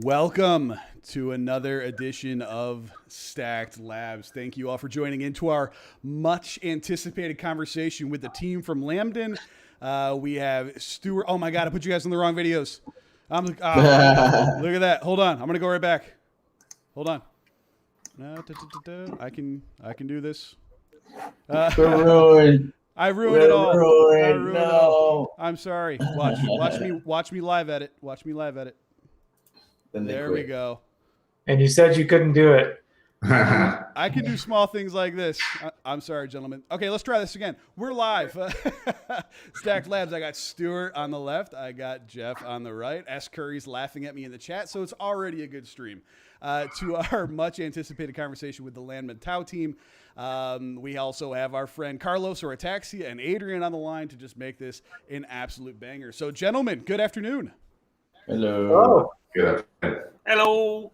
Welcome to another edition of Stacked Labs. Thank you all for joining into our much anticipated conversation with the team from Lambden. We have Stuart. Oh my God, I put you guys in the wrong videos. Look at that. Hold on. I'm going to go right back. Hold on. I can do this. Ruined. I ruined it all. I Ruined. ruined it all. I'm sorry. Watch me live edit. Watch me live edit. There we go. And you said you couldn't do it. I can do small things like this. I'm sorry, gentlemen. Okay, let's try this again. We're live. Stacked Labs. I got Stuart on the left. I got Jeff on the right. S. Curry's laughing at me in the chat, so it's already a good stream. To our much anticipated conversation with the Lambden Tau team. We also have our friend Carlos or Ataxia and Adrian on the line to just make this an absolute banger. So, gentlemen, good afternoon. Hello. Good. Hello.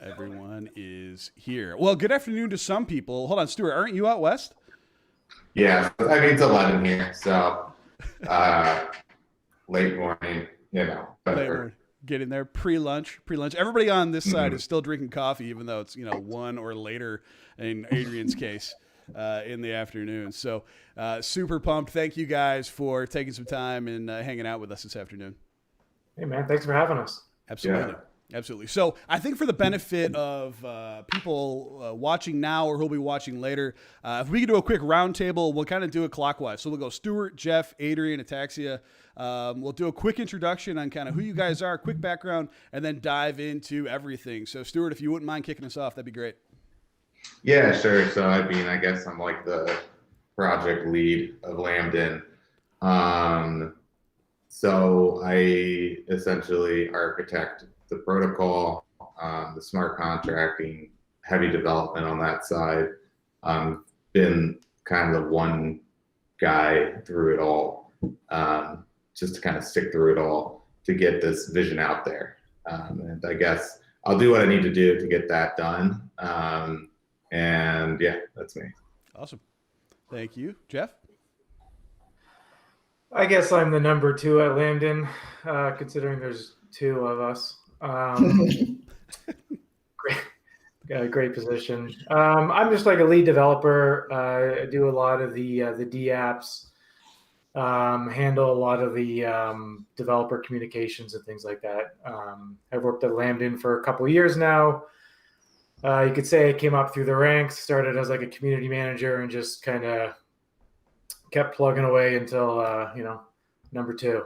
Everyone is here. Well, good afternoon to some people. Hold on, Stuart, aren't you out west? Yeah, I mean, it's 11 here, so late morning, Later. Get in there pre-lunch. Everybody on this side is still drinking coffee, even though it's 1 or later in Adrian's case in the afternoon. So super pumped. Thank you guys for taking some time and hanging out with us this afternoon. Hey, man, thanks for having us. Absolutely. Yeah. Absolutely. So I think for the benefit of people watching now or who'll be watching later, if we could do a quick roundtable, we'll kind of do it clockwise. So we'll go Stuart, Jeff, Adrian, Ataxia. We'll do a quick introduction on kind of who you guys are, quick background, and then dive into everything. So Stuart, if you wouldn't mind kicking us off, that'd be great. Yeah, sure. So I guess I'm like the project lead of Lambden. So I essentially architect the protocol, the smart contracting, heavy development on that side. Been kind of the one guy through it all, just to kind of stick through it all to get this vision out there. And I guess I'll do what I need to do to get that done. And yeah, that's me. Awesome. Thank you. Jeff? I guess I'm the number 2 at Lambden, considering there's 2 of us. Great position. I'm just like a lead developer. I do a lot of the DApps, handle a lot of the developer communications and things like that. I've worked at Lambden for a couple of years now. You could say I came up through the ranks, started as like a community manager, and just kind of kept plugging away until number 2.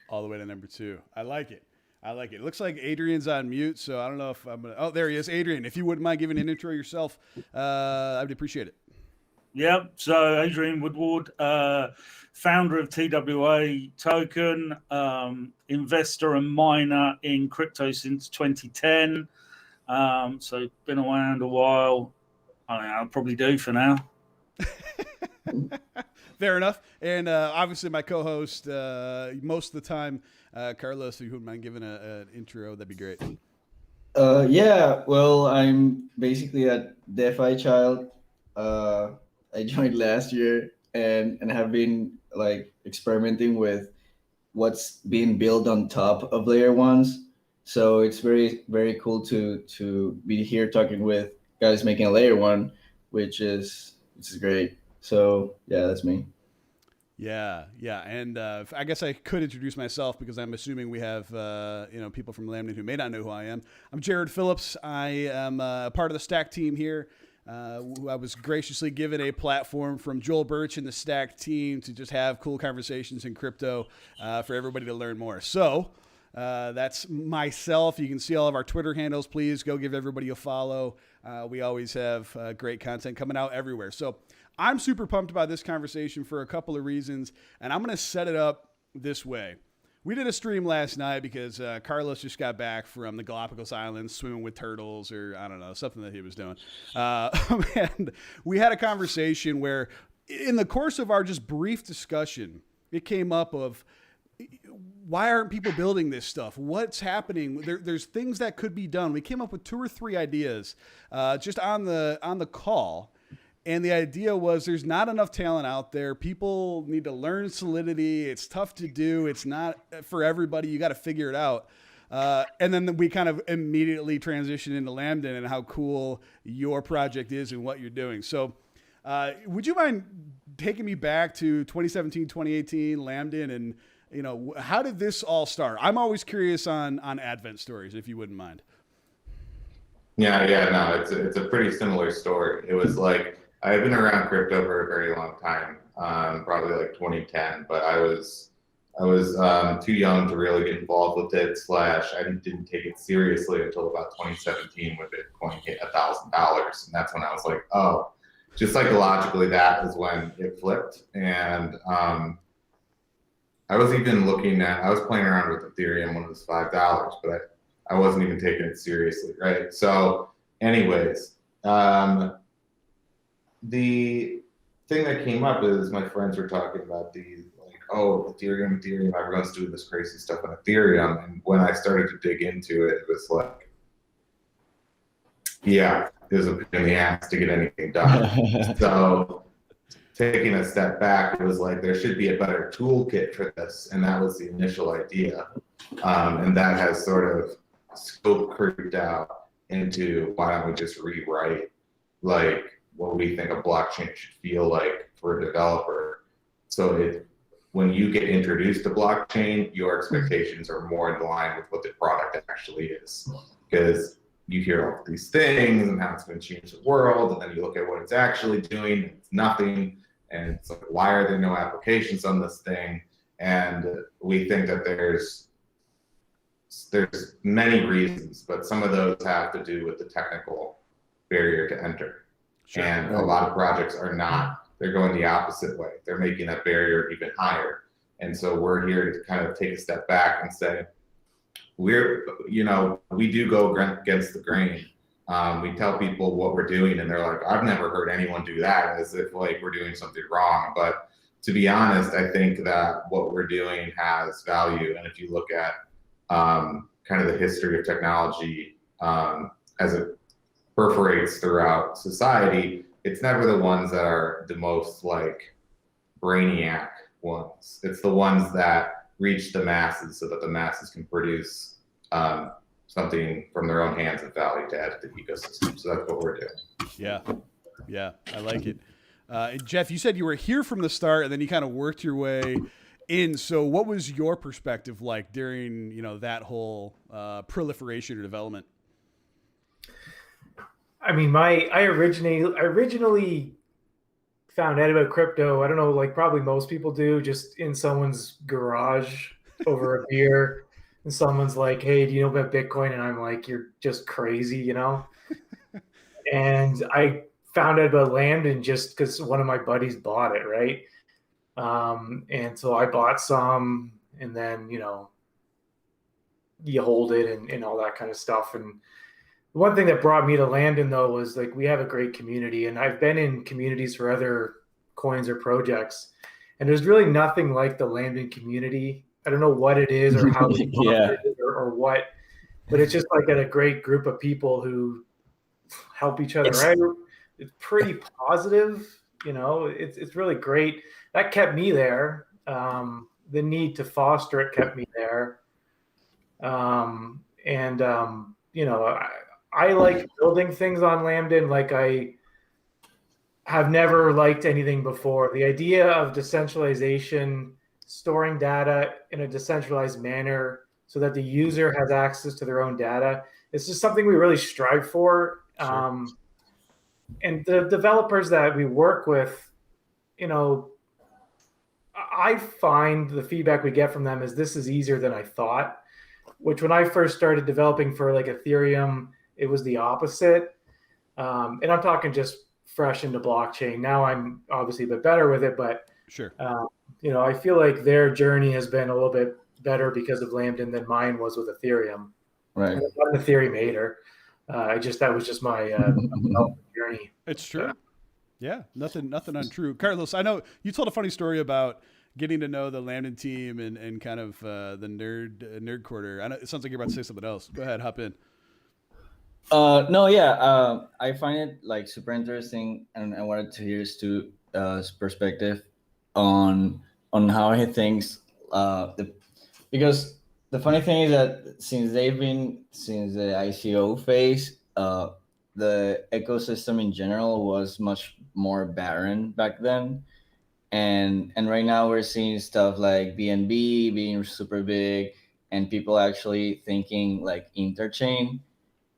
All the way to number 2. I like it. It looks like Adrian's on mute, so I don't know if I'm going to... Oh, there he is. Adrian, if you wouldn't mind giving an intro yourself, I would appreciate it. Yep. So Adrian Woodward, founder of TWA Token, investor and miner in crypto since 2010. So been around a while. I'll probably do for now. Fair enough. And obviously my co-host, most of the time, Carlos, if you wouldn't mind giving an intro, that'd be great. Yeah, well, I'm basically a DeFi child. I joined last year and have been like experimenting with what's being built on top of layer ones. So it's very, very cool to be here talking with guys making a layer one, which is great. So yeah, that's me. Yeah. And I guess I could introduce myself because I'm assuming we have people from Lambden who may not know who I am. I'm Jared Phillips. I am part of the Stack team here. I was graciously given a platform from Joel Birch and the Stack team to just have cool conversations in crypto for everybody to learn more. So that's myself. You can see all of our Twitter handles. Please go give everybody a follow. We always have great content coming out everywhere. So I'm super pumped about this conversation for a couple of reasons, and I'm going to set it up this way. We did a stream last night because Carlos just got back from the Galapagos Islands swimming with turtles, or I don't know, something that he was doing. And we had a conversation where in the course of our just brief discussion, it came up of why aren't people building this stuff? What's happening? There's things that could be done. We came up with 2 or 3 ideas just on the call. And the idea was there's not enough talent out there. People need to learn Solidity. It's tough to do. It's not for everybody. You got to figure it out. And then we kind of immediately transition into Lambden and how cool your project is and what you're doing. So would you mind taking me back to 2017, 2018, Lambden, and how did this all start? I'm always curious on Advent stories, if you wouldn't mind. Yeah, no, it's a pretty similar story. It was like I've been around crypto for a very long time, probably like 2010, but I was too young to really get involved with it. / I didn't take it seriously until about 2017 when Bitcoin hit $1,000, and that's when I was like, oh, just psychologically, that is when it flipped. And I was playing around with Ethereum when it was $5, but I wasn't even taking it seriously, right? So, anyways, the thing that came up is my friends were talking about these, like, oh, Ethereum, everyone's doing this crazy stuff on Ethereum. And when I started to dig into it, it was like, yeah, it was a pain in the ass to get anything done. So, taking a step back, it was like there should be a better toolkit for this, and that was the initial idea. And that has sort of scope creeped out into why don't we just rewrite like what we think a blockchain should feel like for a developer. So when you get introduced to blockchain, your expectations are more in line with what the product actually is, because you hear all these things and how it's going to change the world, and then you look at what it's actually doing, and it's nothing. And it's like, why are there no applications on this thing? And we think that there's many reasons, but some of those have to do with the technical barrier to enter. Sure. And a lot of projects are not. They're going the opposite way. They're making that barrier even higher. And so we're here to kind of take a step back and say, we do go against the grain. We tell people what we're doing, and they're like, I've never heard anyone do that, as if like we're doing something wrong. But to be honest, I think that what we're doing has value. And if you look at kind of the history of technology as it perforates throughout society, it's never the ones that are the most like brainiac ones. It's the ones that reach the masses so that the masses can produce something from their own hands of value to add to the ecosystem. So that's what we're doing. Yeah, I like it. Jeff, you said you were here from the start, and then you kind of worked your way in. So what was your perspective like during that whole proliferation or development? I mean, I originally found out about crypto, I don't know, like probably most people do, just in someone's garage over a beer. And someone's like, hey, do you know about Bitcoin? And I'm like, you're just crazy, And I found out about Lambden just because one of my buddies bought it, right? And so I bought some, and then, you hold it and all that kind of stuff. And the one thing that brought me to Lambden, though, was like we have a great community. And I've been in communities for other coins or projects, and there's really nothing like the Lambden community. I don't know what it is or how it is or what, but it's just like a great group of people who help each other out. It's pretty positive, it's really great. That kept me there. The need to foster it kept me there. I like building things on Lambden. Like I have never liked anything before. The idea of decentralization, storing data in a decentralized manner so that the user has access to their own data, it's just something we really strive for. Sure. And the developers that we work with, I find the feedback we get from them is this is easier than I thought, which when I first started developing for like Ethereum, it was the opposite. And I'm talking just fresh into blockchain. Now I'm obviously a bit better with it, but sure. I feel like their journey has been a little bit better because of Lambden than mine was with Ethereum. Right. I'm not an Ethereum hater. That was just my journey. It's true. Yeah, nothing untrue. Carlos, I know you told a funny story about getting to know the Lambden team and kind of the nerd quarter. I know it sounds like you're about to say something else. Go ahead, hop in. I find it like super interesting, and I wanted to hear Stu's perspective on how he thinks because the funny thing is that since the ICO phase, the ecosystem in general was much more barren back then, and right now we're seeing stuff like BNB being super big, and people actually thinking like interchain,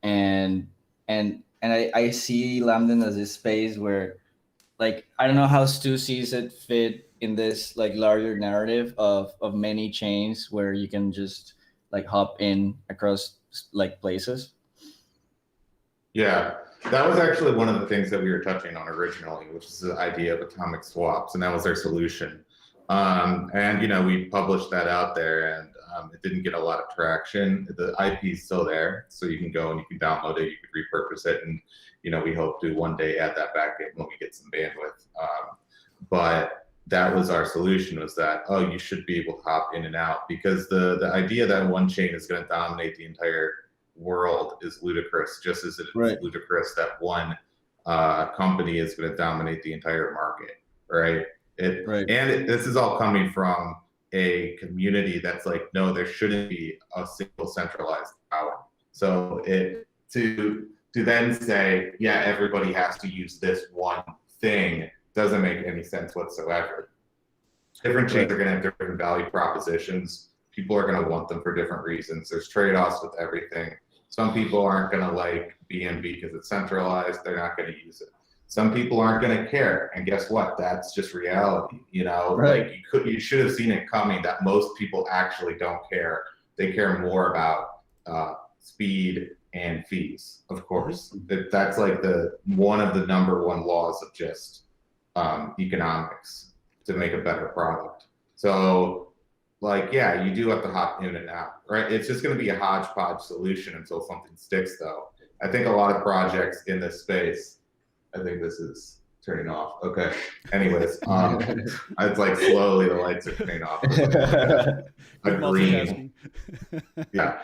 and I see Lambda as this space where, like, I don't know how Stu sees it fit in this like larger narrative of many chains where you can just like hop in across like places. Yeah, that was actually one of the things that we were touching on originally, which is the idea of atomic swaps, and that was their solution. And we published that out there, and it didn't get a lot of traction. The IP is still there, so you can go and you can download it, you can repurpose it, and we hope to one day add that back in when we get some bandwidth. But that was our solution: was that you should be able to hop in and out, because the idea that one chain is going to dominate the entire world is ludicrous, just as it is Right. ludicrous that one company is going to dominate the entire market, right? Right. This is all coming from a community that's like, no, there shouldn't be a single centralized power. So to then say, yeah, everybody has to use this one thing doesn't make any sense whatsoever. Different chains are going to have different value propositions. People are going to want them for different reasons. There's trade-offs with everything. Some people aren't going to like BNB because it's centralized. They're not going to use it. Some people aren't going to care. And guess what? That's just reality. Right. Like you should have seen it coming that most people actually don't care. They care more about speed and fees, of course. That's like one of the number one laws of just economics to make a better product. So, like, yeah, you do have to hop in and out, right? It's just going to be a hodgepodge solution until something sticks, though. I think a lot of projects in this space, I think this is turning off. Okay. Anyways, it's like slowly the lights are turning off. A green. Yeah.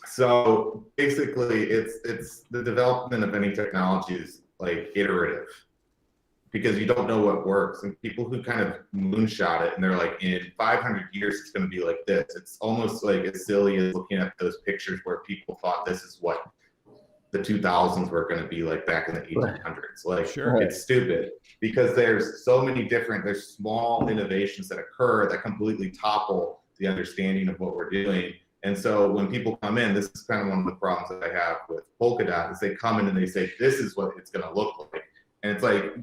So basically, it's the development of any technology is like iterative, because you don't know what works, and people who kind of moonshot it and they're like, in 500 years it's going to be like this. It's almost like as silly as looking at those pictures where people thought this is what the 2000s were going to be like back in the 1800s. Like, Sure. It's stupid, because there's so many there's small innovations that occur that completely topple the understanding of what we're doing. And so when people come in, this is kind of one of the problems that I have with Polkadot, is they come in and they say, this is what it's going to look like. And it's like,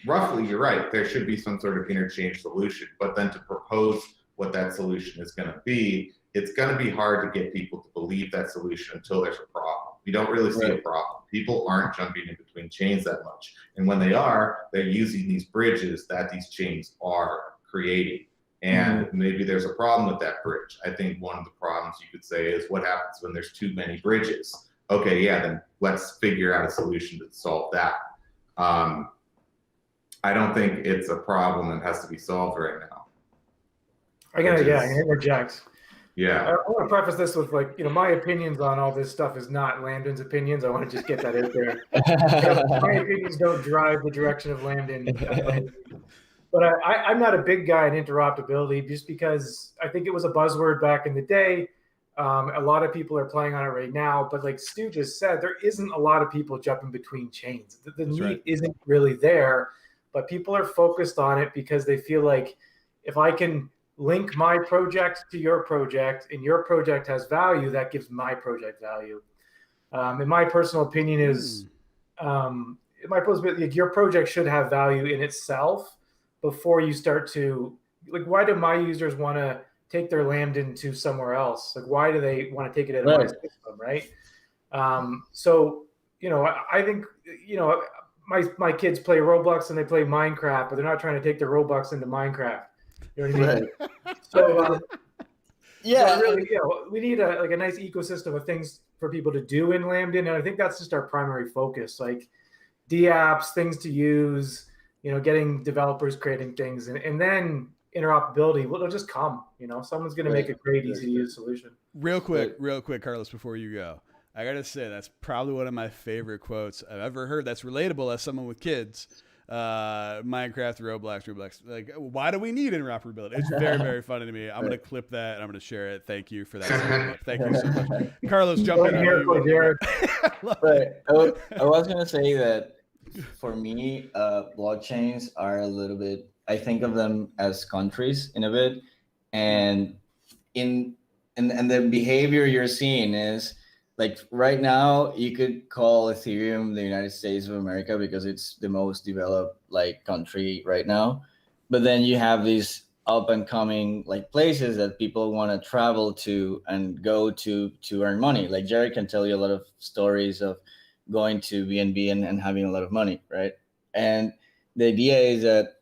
roughly, you're right, there should be some sort of interchange solution, but then to propose what that solution is going to be, it's going to be hard to get people to believe that solution until there's a problem. You don't really see a problem. People aren't jumping in between chains that much. And when they are, they're using these bridges that these chains are creating. And maybe there's a problem with that bridge. I think one of the problems you could say is, what happens when there's too many bridges? Okay, yeah, then let's figure out a solution to solve that. I don't think it's a problem that has to be solved right now. I gotta interject. Yeah. I want to preface this with, like, my opinions on all this stuff is not Lambden's opinions. I want to just get that out there. My opinions don't drive the direction of Lambden. But I'm not a big guy in interoperability, just because I think it was a buzzword back in the day. A lot of people are playing on it right now, but like Stu just said, there isn't a lot of people jumping between chains. The need isn't really there, but people are focused on it because they feel like, if I can link my project to your project and your project has value, that gives my project value. And my personal opinion is, your project should have value in itself before you start to, like, why do my users want to take their Lambda to somewhere else? Like, why do they want to take it out of my system, right? So, I think, my kids play Roblox and they play Minecraft, but they're not trying to take their Roblox into Minecraft. You know what I mean? So, so really, we need a nice ecosystem of things for people to do in Lambda, and I think that's just our primary focus, like DApps, things to use, getting developers creating things, and then interoperability will just come. Someone's going to make a great, easy to use solution. Real quick, Carlos, before you go, I gotta say that's probably one of my favorite quotes I've ever heard. That's relatable as someone with kids. Minecraft, Roblox. Like, why do we need interoperability? It's very, very funny to me. I'm going to clip that and I'm going to share it. Thank you for that. Thank you so much. Carlos, jump in. Here, Jared. But I was gonna say that for me, blockchains are a little bit. I think of them as countries in a bit, and the behavior you're seeing is like right now you could call Ethereum the United States of America because it's the most developed like country right now, but then you have these up and coming like places that people want to travel to and go to earn money. Like Jared can tell you a lot of stories of going to BNB and having a lot of money, right? And the idea is that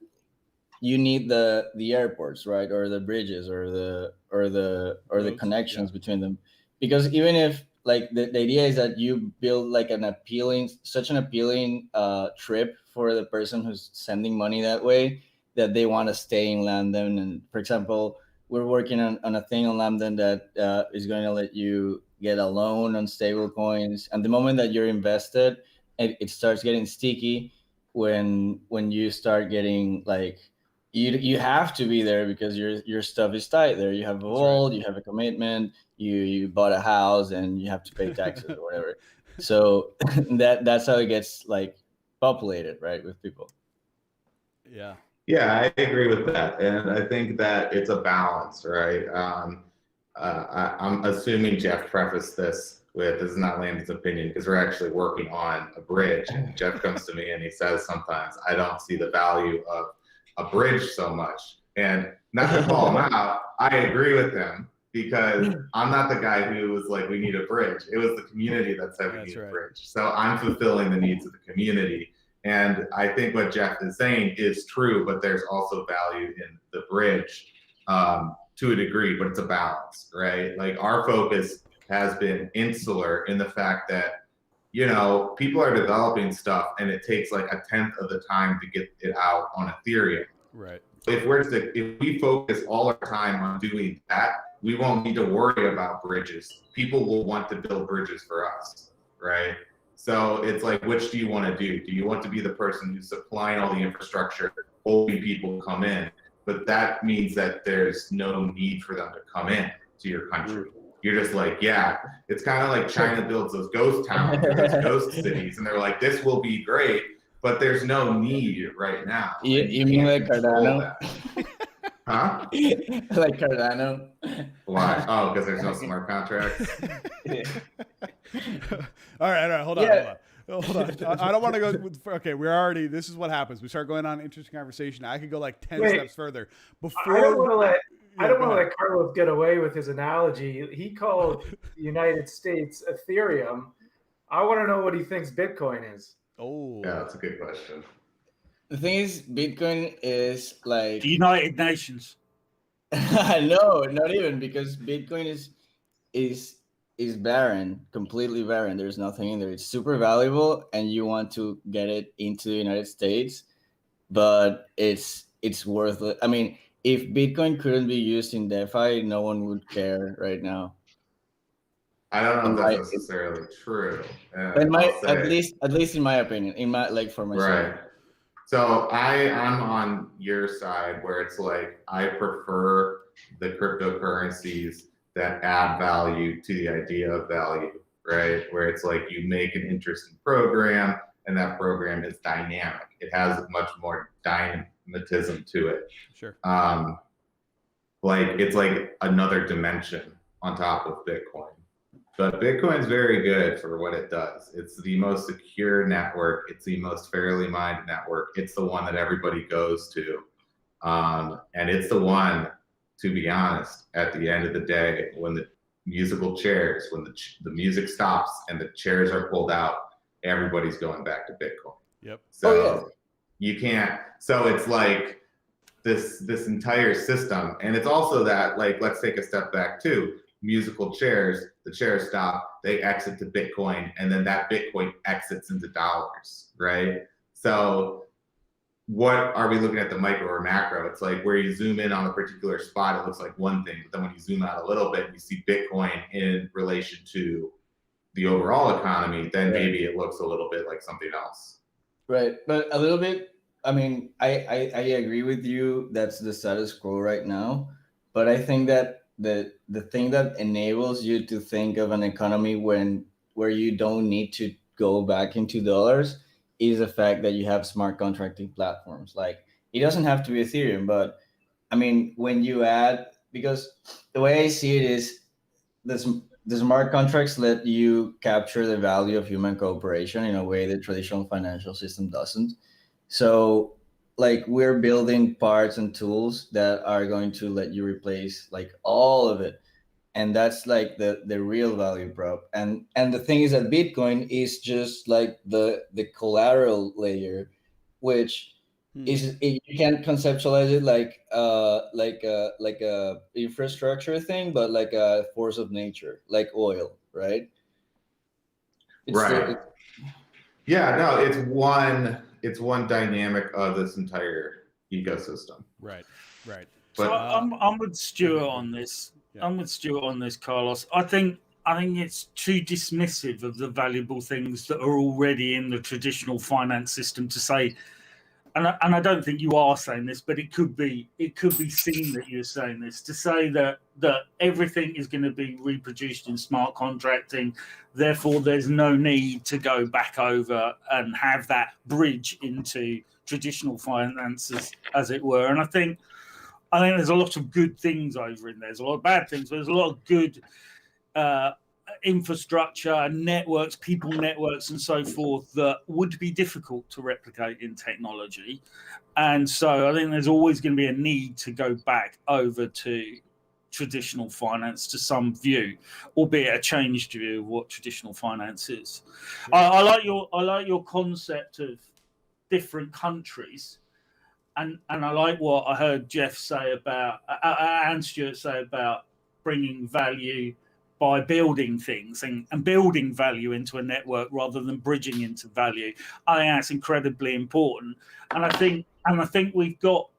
you need the airports, right, or the bridges, or the connections between them, because even if like the idea is that you build like such an appealing trip for the person who's sending money that way, that they want to stay in Lambda. And for example, we're working on a thing on Lambda that is going to let you get a loan on stable coins. And the moment that you're invested, it starts getting sticky when you start getting like, you have to be there because your stuff is tight there. You have a vault, you have a commitment, you bought a house and you have to pay taxes or whatever. So that's how it gets like populated, right, with people. Yeah. Yeah, I agree with that, and I think that it's a balance, right? I'm assuming Jeff prefaced this with, "This is not Landon's opinion," because we're actually working on a bridge. And Jeff comes to me and he says, "Sometimes I don't see the value of a bridge so much." And not to call him out, I agree with him because I'm not the guy who was like, "We need a bridge." It was the community that said we need a bridge. So I'm fulfilling the needs of the community. And I think what Jeff is saying is true, but there's also value in the bridge to a degree, but it's a balance, right? Like our focus has been insular in the fact that, you know, people are developing stuff and it takes like 1/10 of the time to get it out on Ethereum. Right. If we focus all our time on doing that, we won't need to worry about bridges. People will want to build bridges for us, right? So it's like, which do you want to do? Do you want to be the person who's supplying all the infrastructure, hoping people come in? But that means that there's no need for them to come in to your country. You're just like, yeah, it's kind of like China builds those ghost towns, or those ghost cities, and they're like, this will be great, but there's no need right now. You mean like Cardano? Huh? Like Cardano? Why? Oh, because there's no smart contracts. All right. Hold on. I don't want to go. Okay, we're already. This is what happens. We start going on an interesting conversation. I could go like 10 steps further. Before I don't want to let Carlos get away with his analogy. He called the United States Ethereum. I want to know what he thinks Bitcoin is. Oh, yeah, that's a good question. The thing is, Bitcoin is like the United Nations. No, not even, because Bitcoin is barren, completely barren. There's nothing in there. It's super valuable, and you want to get it into the United States, but it's worthless. I mean, if Bitcoin couldn't be used in DeFi, no one would care right now. I don't know if that's necessarily true. At least in my opinion, for myself. Right. So I'm on your side where it's like I prefer the cryptocurrencies that add value to the idea of value, right? Where it's like you make an interesting program and that program is dynamic. It has much more dynamism to it. Sure. Like it's like another dimension on top of Bitcoin. But Bitcoin's very good for what it does. It's the most secure network. It's the most fairly mined network. It's the one that everybody goes to. And it's the one, to be honest, at the end of the day, when the musical chairs, when the music stops and the chairs are pulled out, everybody's going back to Bitcoin. Yep. So you can't, so it's like this entire system. And it's also that, like, let's take a step back too. Musical chairs, the chairs stop, they exit to Bitcoin, and then that Bitcoin exits into dollars, right? So what are we looking at, the micro or macro? It's like where you zoom in on a particular spot, it looks like one thing, but then when you zoom out a little bit, you see Bitcoin in relation to the overall economy, then maybe it looks a little bit like something else. Right, but a little bit I mean, I agree with you. That's the status quo right now. But I think that the thing that enables you to think of an economy where you don't need to go back into dollars is the fact that you have smart contracting platforms. Like it doesn't have to be Ethereum, but I mean, when you add, because the way I see it is this the smart contracts let you capture the value of human cooperation in a way the traditional financial system doesn't. So like we're building parts and tools that are going to let you replace like all of it. And that's like the real value prop. And the thing is that Bitcoin is just like the collateral layer, which you can conceptualize it like a infrastructure thing, but like a force of nature, like oil, right? Right. Yeah, no, it's one dynamic of this entire ecosystem. Right. So But I'm with Stuart on this. Yeah. I'm with Stuart on this, Carlos. I think it's too dismissive of the valuable things that are already in the traditional finance system to say, and I don't think you are saying this, but it could be seen that you're saying this, to say that everything is going to be reproduced in smart contracting, therefore there's no need to go back over and have that bridge into traditional finances, as it were. And I think there's a lot of good things over in there. There's a lot of bad things, but there's a lot of good infrastructure, networks, people networks, and so forth that would be difficult to replicate in technology. And so I think there's always going to be a need to go back over to traditional finance to some view, albeit a changed view of what traditional finance is. I like your concept of different countries. And I like what I heard Jeff say about, and Stuart say about bringing value by building things and building value into a network rather than bridging into value. I think that's incredibly important. And I think we've got,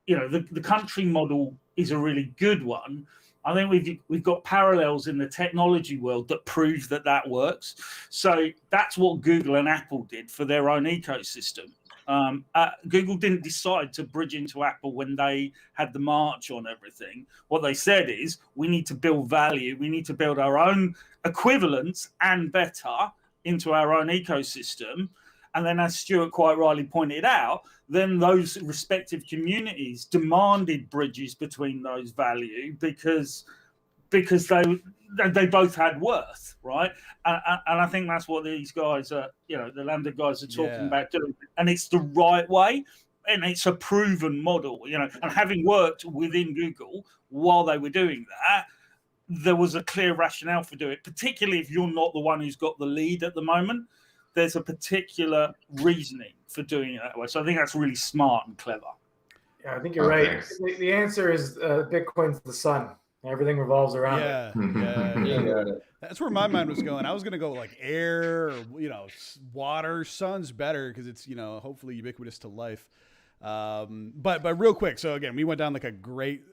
the country model is a really good one. I think we've got parallels in the technology world that prove that works. So that's what Google and Apple did for their own ecosystem. Google didn't decide to bridge into Apple when they had the march on everything. What they said is, we need to build value. We need to build our own equivalents and better into our own ecosystem. And then, as Stuart quite rightly pointed out, then those respective communities demanded bridges between those value because they both had worth, right? And I think that's what these guys are, the Lambda guys are talking about doing. And it's the right way, and it's a proven model, and having worked within Google while they were doing that, there was a clear rationale for doing it, particularly if you're not the one who's got the lead at the moment. There's a particular reasoning for doing it that way. So I think that's really smart and clever. Yeah, I think you're right. The answer is Bitcoin's the sun. Everything revolves around it. Yeah. That's where my mind was going. I was going to go like air, or, water. Sun's better because it's, hopefully ubiquitous to life. But real quick. So again, we went down like a great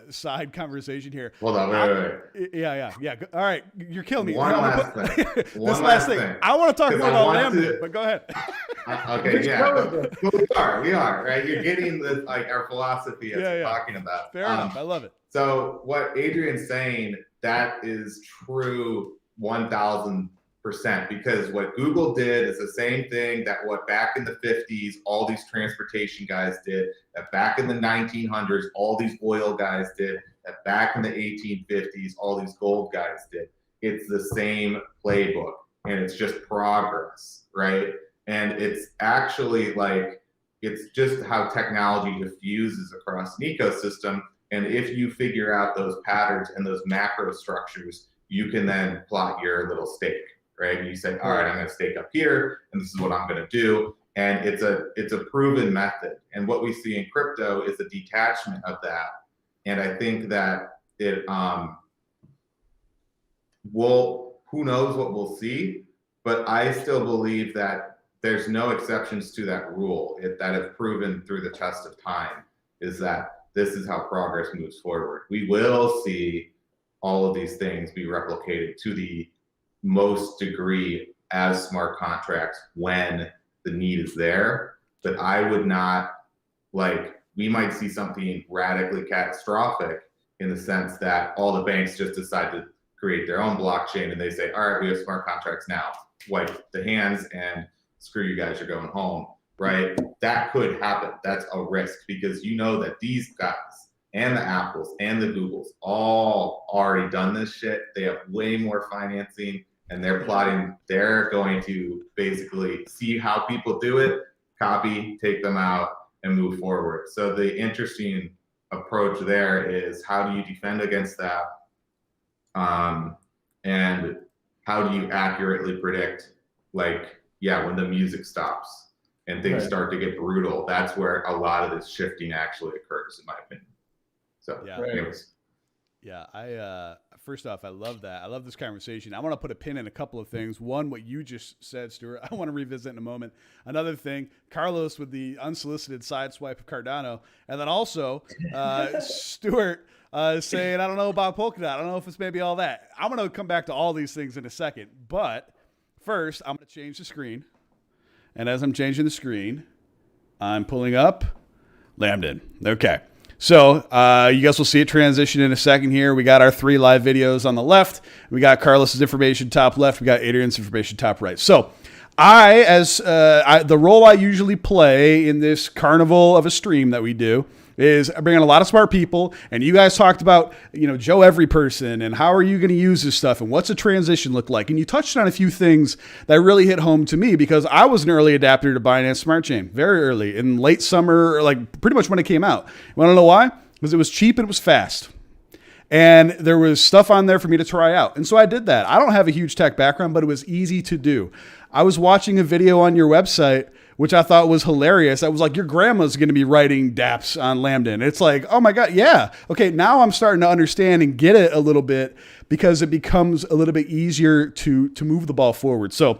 side conversation here. Hold on, wait. Yeah. All right, you're killing me. One last thing. This last thing. I want to talk more about Lambda, but go ahead. Okay, yeah. We are, right? You're getting the, our philosophy as talking about. Fair enough. I love it. So what Adrian's saying, that is true 1,000%, because what Google did is the same thing that what back in the 50s, all these transportation guys did, that back in the 1900s, all these oil guys did, that back in the 1850s, all these gold guys did. It's the same playbook, and it's just progress, right? And it's actually it's just how technology diffuses across an ecosystem. And if you figure out those patterns and those macro structures, you can then plot your little stake, right? And you say, all right, I'm going to stake up here, and this is what I'm going to do. And it's a proven method. And what we see in crypto is a detachment of that. And I think that it who knows what we'll see, but I still believe that there's no exceptions to that rule that have proven through the test of time, is that this is how progress moves forward. We will see all of these things be replicated to the most degree as smart contracts when the need is there. but I would not, like, we might see something radically catastrophic in the sense that all the banks just decide to create their own blockchain and they say, all right, we have smart contracts now, wipe the hands and screw you guys, you're going home, right? That could happen. That's a risk because you know that these guys and the Apples and the Googles all already done this shit. They have way more financing and they're plotting, they're going to basically see how people do it, copy, take them out, and move forward. So the interesting approach there is how do you defend against that? And how do you accurately predict, like, yeah, when the music stops and things start to get brutal, that's where a lot of this shifting actually occurs, in my opinion. So, Yeah. anyways. Yeah, I first off, I love that. I love this conversation. I want to put a pin in a couple of things. One, what you just said, Stuart, I want to revisit in a moment. Another thing, Carlos with the unsolicited side swipe of Cardano, and then also Stuart saying, I don't know about Polkadot. I don't know if it's maybe all that. I'm going to come back to all these things in a second, but first, I'm going to change the screen. And as I'm changing the screen, I'm pulling up Lambda. Okay. So you guys will see it transition in a second here. We got our 3 live videos on the left. We got Carlos's information top left. We got Adrian's information top right. So the role I usually play in this carnival of a stream that we do is I bring in a lot of smart people, and you guys talked about, Joe Every Person and how are you going to use this stuff and what's a transition look like? And you touched on a few things that really hit home to me because I was an early adapter to Binance Smart Chain very early in late summer, like pretty much when it came out. You want to know why? Because it was cheap and it was fast. And there was stuff on there for me to try out. And so I did that. I don't have a huge tech background, but it was easy to do. I was watching a video on your website, which I thought was hilarious. I was like, your grandma's going to be writing dApps on Lambda. And it's like, oh my God, yeah. Okay, now I'm starting to understand and get it a little bit because it becomes a little bit easier to move the ball forward. So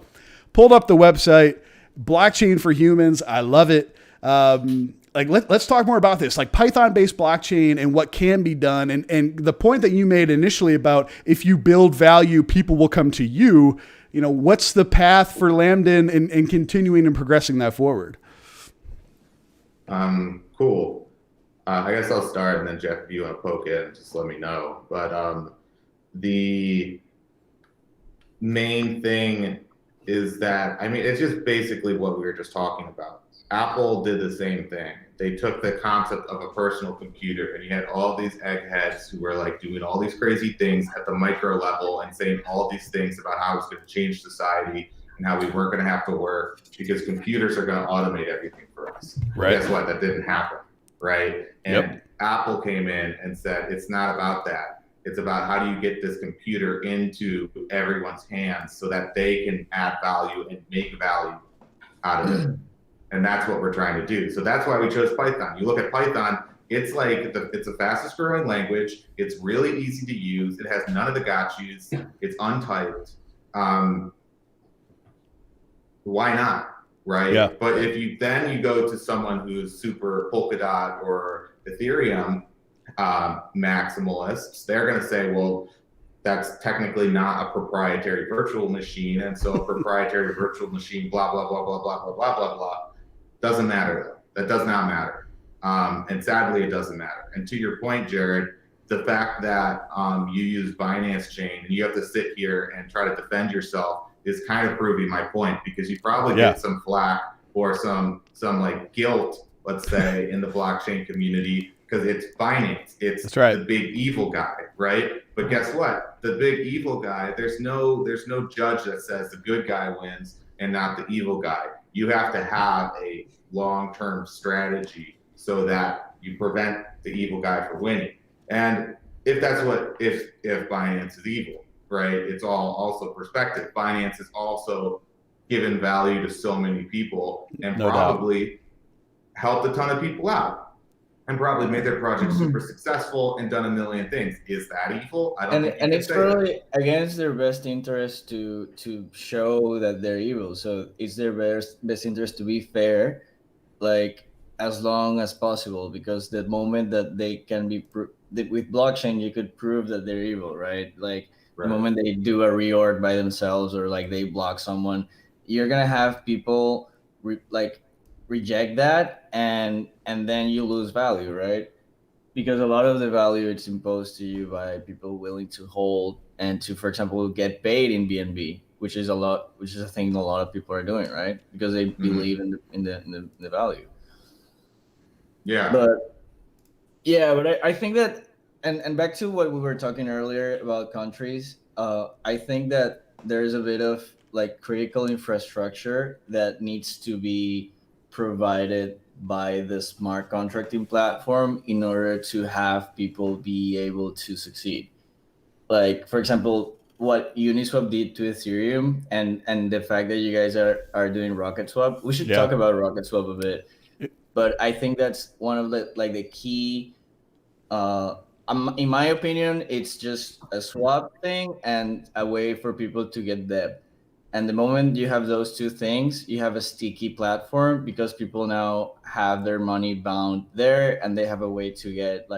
pulled up the website, Blockchain for Humans. I love it. Let's talk more about this, like Python-based blockchain and what can be done. And the point that you made initially about if you build value, people will come to you. What's the path for Lambda and continuing and progressing that forward? Cool. I guess I'll start, and then Jeff, if you want to poke in, just let me know. But the main thing is that, it's just basically what we were just talking about. Apple did the same thing. They took the concept of a personal computer, and you had all these eggheads who were like doing all these crazy things at the micro level and saying all these things about how it's going to change society and how we weren't going to have to work because computers are going to automate everything for us. Right. Guess what? That didn't happen, right? And Apple came in and said, it's not about that. It's about how do you get this computer into everyone's hands so that they can add value and make value out of it. And that's what we're trying to do. So that's why we chose Python. You look at Python, it's like it's the fastest growing language. It's really easy to use. It has none of the gotchas. It's untyped. Why not, right? Yeah. But if you go to someone who's super Polkadot or Ethereum maximalists, they're going to say, well, that's technically not a proprietary virtual machine. And so a proprietary virtual machine, blah, blah, blah, blah, blah, blah, blah, blah, blah. Doesn't matter though. That does not matter. And sadly, it doesn't matter. And to your point, Jared, the fact that you use Binance Chain and you have to sit here and try to defend yourself is kind of proving my point because you probably get some flack or some like guilt, let's say, in the blockchain community because it's Binance. It's the big evil guy, right? But guess what? The big evil guy, there's no judge that says the good guy wins and not the evil guy. You have to have a long-term strategy so that you prevent the evil guy from winning. And if Binance is evil, right? It's all also perspective. Binance has also given value to so many people and probably helped a ton of people out and probably made their project super successful and done a million things. Is that evil? I don't think and it's probably against their best interest to show that they're evil. So it's their best interest to be fair, like as long as possible, because the moment that they can be with blockchain, you could prove that they're evil, right? Like the moment they do a reorg by themselves or like they block someone, you're gonna have people reject that, and then you lose value, right? Because a lot of the value it's imposed to you by people willing to hold and to, for example, get paid in BNB, which is a thing a lot of people are doing, right? Because they believe in the value. Yeah. But yeah, but I think that, and back to what we were talking earlier about countries, I think that there's a bit of like critical infrastructure that needs to be provided by the smart contracting platform in order to have people be able to succeed. Like, for example, what Uniswap did to Ethereum, and the fact that you guys are doing Rocket Swap. We should Yeah. talk about Rocket Swap a bit. But I think that's one of the key. In my opinion, it's just a swap thing and a way for people to get debt. And the moment you have those two things, you have a sticky platform because people now have their money bound there and they have a way to get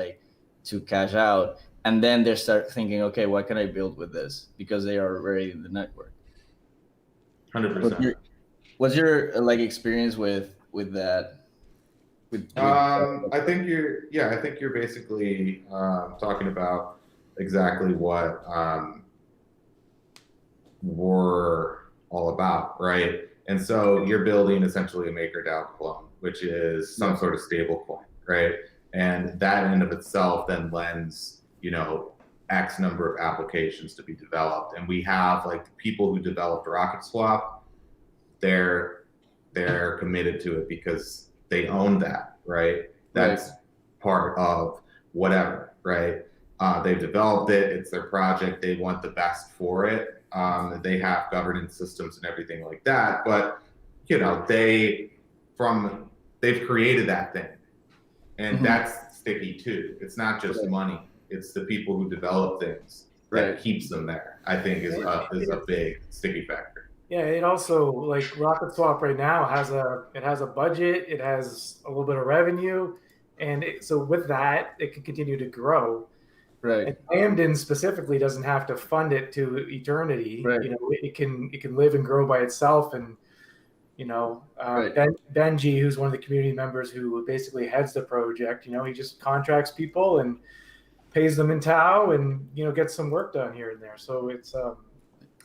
to cash out. And then they start thinking, okay, what can I build with this? Because they are already in the network. 100%. What's your experience with that? I think you're basically talking about exactly what we're all about, right? And so you're building essentially a MakerDAO clone, which is some sort of stable coin, right? And that in and of itself then lends, X number of applications to be developed. And we have the people who developed Rocket Swap, they're committed to it because they own that, right? That's part of whatever, right? They've developed it. It's their project. They want the best for it. They have governance systems and everything like that. But, they've created that thing. And that's sticky too. It's not just money. It's the people who develop things that keeps them there, I think is a big sticky factor. Yeah, it also Rocket Swap right now has a budget, it has a little bit of revenue, and so with that it can continue to grow. Right. And Lambda specifically doesn't have to fund it to eternity. Right. It can live and grow by itself. And Benji, who's one of the community members who basically heads the project, he just contracts people and pays them in Tau and gets some work done here and there. So it's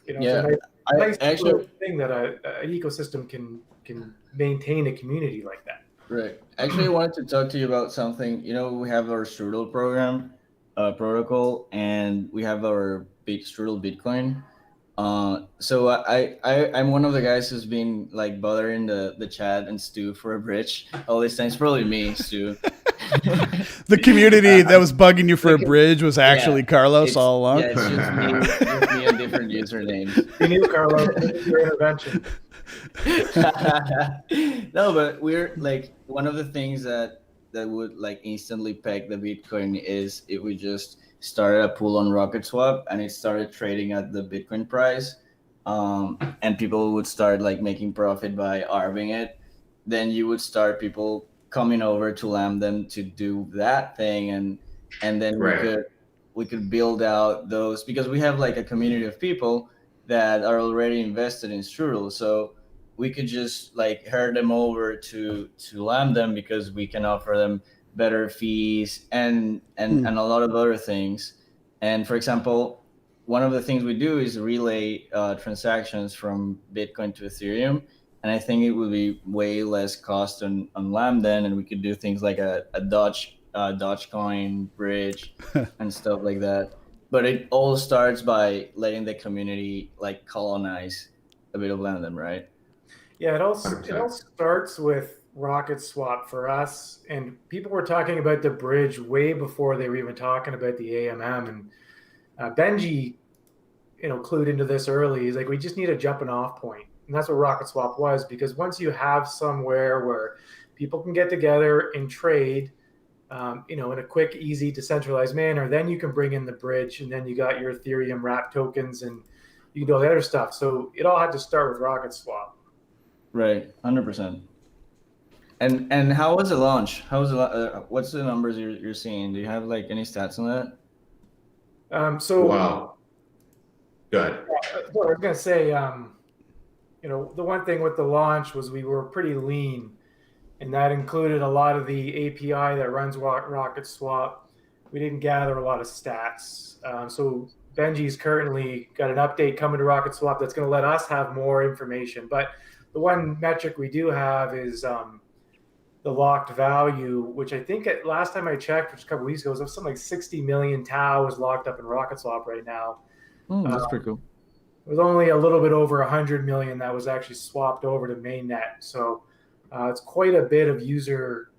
it's a nice thing that an ecosystem can maintain a community like that. Right. Actually, I wanted to talk to you about something. We have our Strudel program protocol, and we have our Strudel Bitcoin. So I'm one of the guys who's been bothering the chat and Stu for a bridge all these times. Probably me, Stu. The community that was bugging you for a bridge was actually Carlos all along. Yeah, it's just me and different usernames. We knew Carlos. Your intervention. No, but we're one of the things that would instantly peg the Bitcoin is if we just started a pool on Rocket Swap and it started trading at the Bitcoin price, and people would start making profit by arbing it. Then you would start people coming over to Lambda to do that thing, and then we could build out those, because we have a community of people that are already invested in Strudel. So we could just herd them over to Lambda because we can offer them better fees and a lot of other things. And for example, one of the things we do is relay transactions from Bitcoin to Ethereum. And I think it would be way less cost on Lambda, and we could do things like a Dogecoin bridge and stuff like that. But it all starts by letting the community colonize a bit of Lambda, right? Yeah, it all starts with Rocket Swap for us, and people were talking about the bridge way before they were even talking about the AMM. And Benji, clued into this early. He's we just need a jumping off point. And that's what Rocket Swap was, because once you have somewhere where people can get together and trade, in a quick, easy, decentralized manner, then you can bring in the bridge, and then you got your Ethereum wrap tokens, and you can do all the other stuff. So it all had to start with Rocket Swap. Right, 100%. And how was the launch? What's the numbers you're seeing? Do you have any stats on that? Wow. Good. Well, I was gonna say, the one thing with the launch was we were pretty lean. and that included a lot of the API that runs Rocket Swap. We didn't gather a lot of stats. So Benji's currently got an update coming to Rocket Swap that's going to let us have more information. But the one metric we do have is the locked value, which I think last time I checked, which was a couple weeks ago, was something like 60 million Tau is locked up in Rocket Swap right now. That's pretty cool. It was only a little bit over 100 million that was actually swapped over to mainnet. So it's quite a bit of user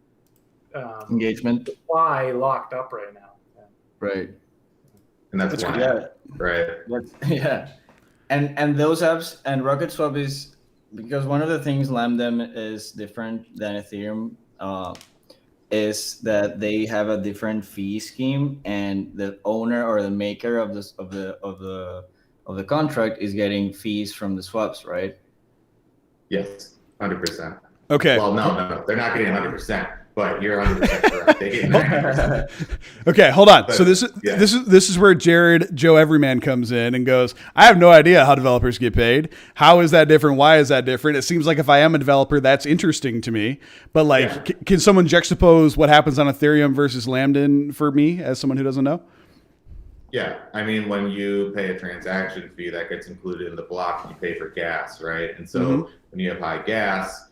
Engagement. supply locked up right now. Right. And that's one Yeah. app, right? Yeah. And those apps and Rocket Swap is because one of the things Lambda is different than Ethereum is that they have a different fee scheme, and the owner or the maker of this of the contract is getting fees from the swaps, right? Yes, 100%. Okay. Well, no, they're not getting 100%, but you're 100% correct. They get 90%. Okay, hold on. So But, this yeah. is where Jared Joe Everyman comes in and goes, I have no idea how developers get paid. How is that different? Why is that different? It seems like if I am a developer, that's interesting to me. But like, Yeah. can someone juxtapose what happens on Ethereum versus Lambda for me as someone who doesn't know? Yeah, I mean, when you pay a transaction fee, that gets included in the block. You pay for gas, right? And so when you have high gas,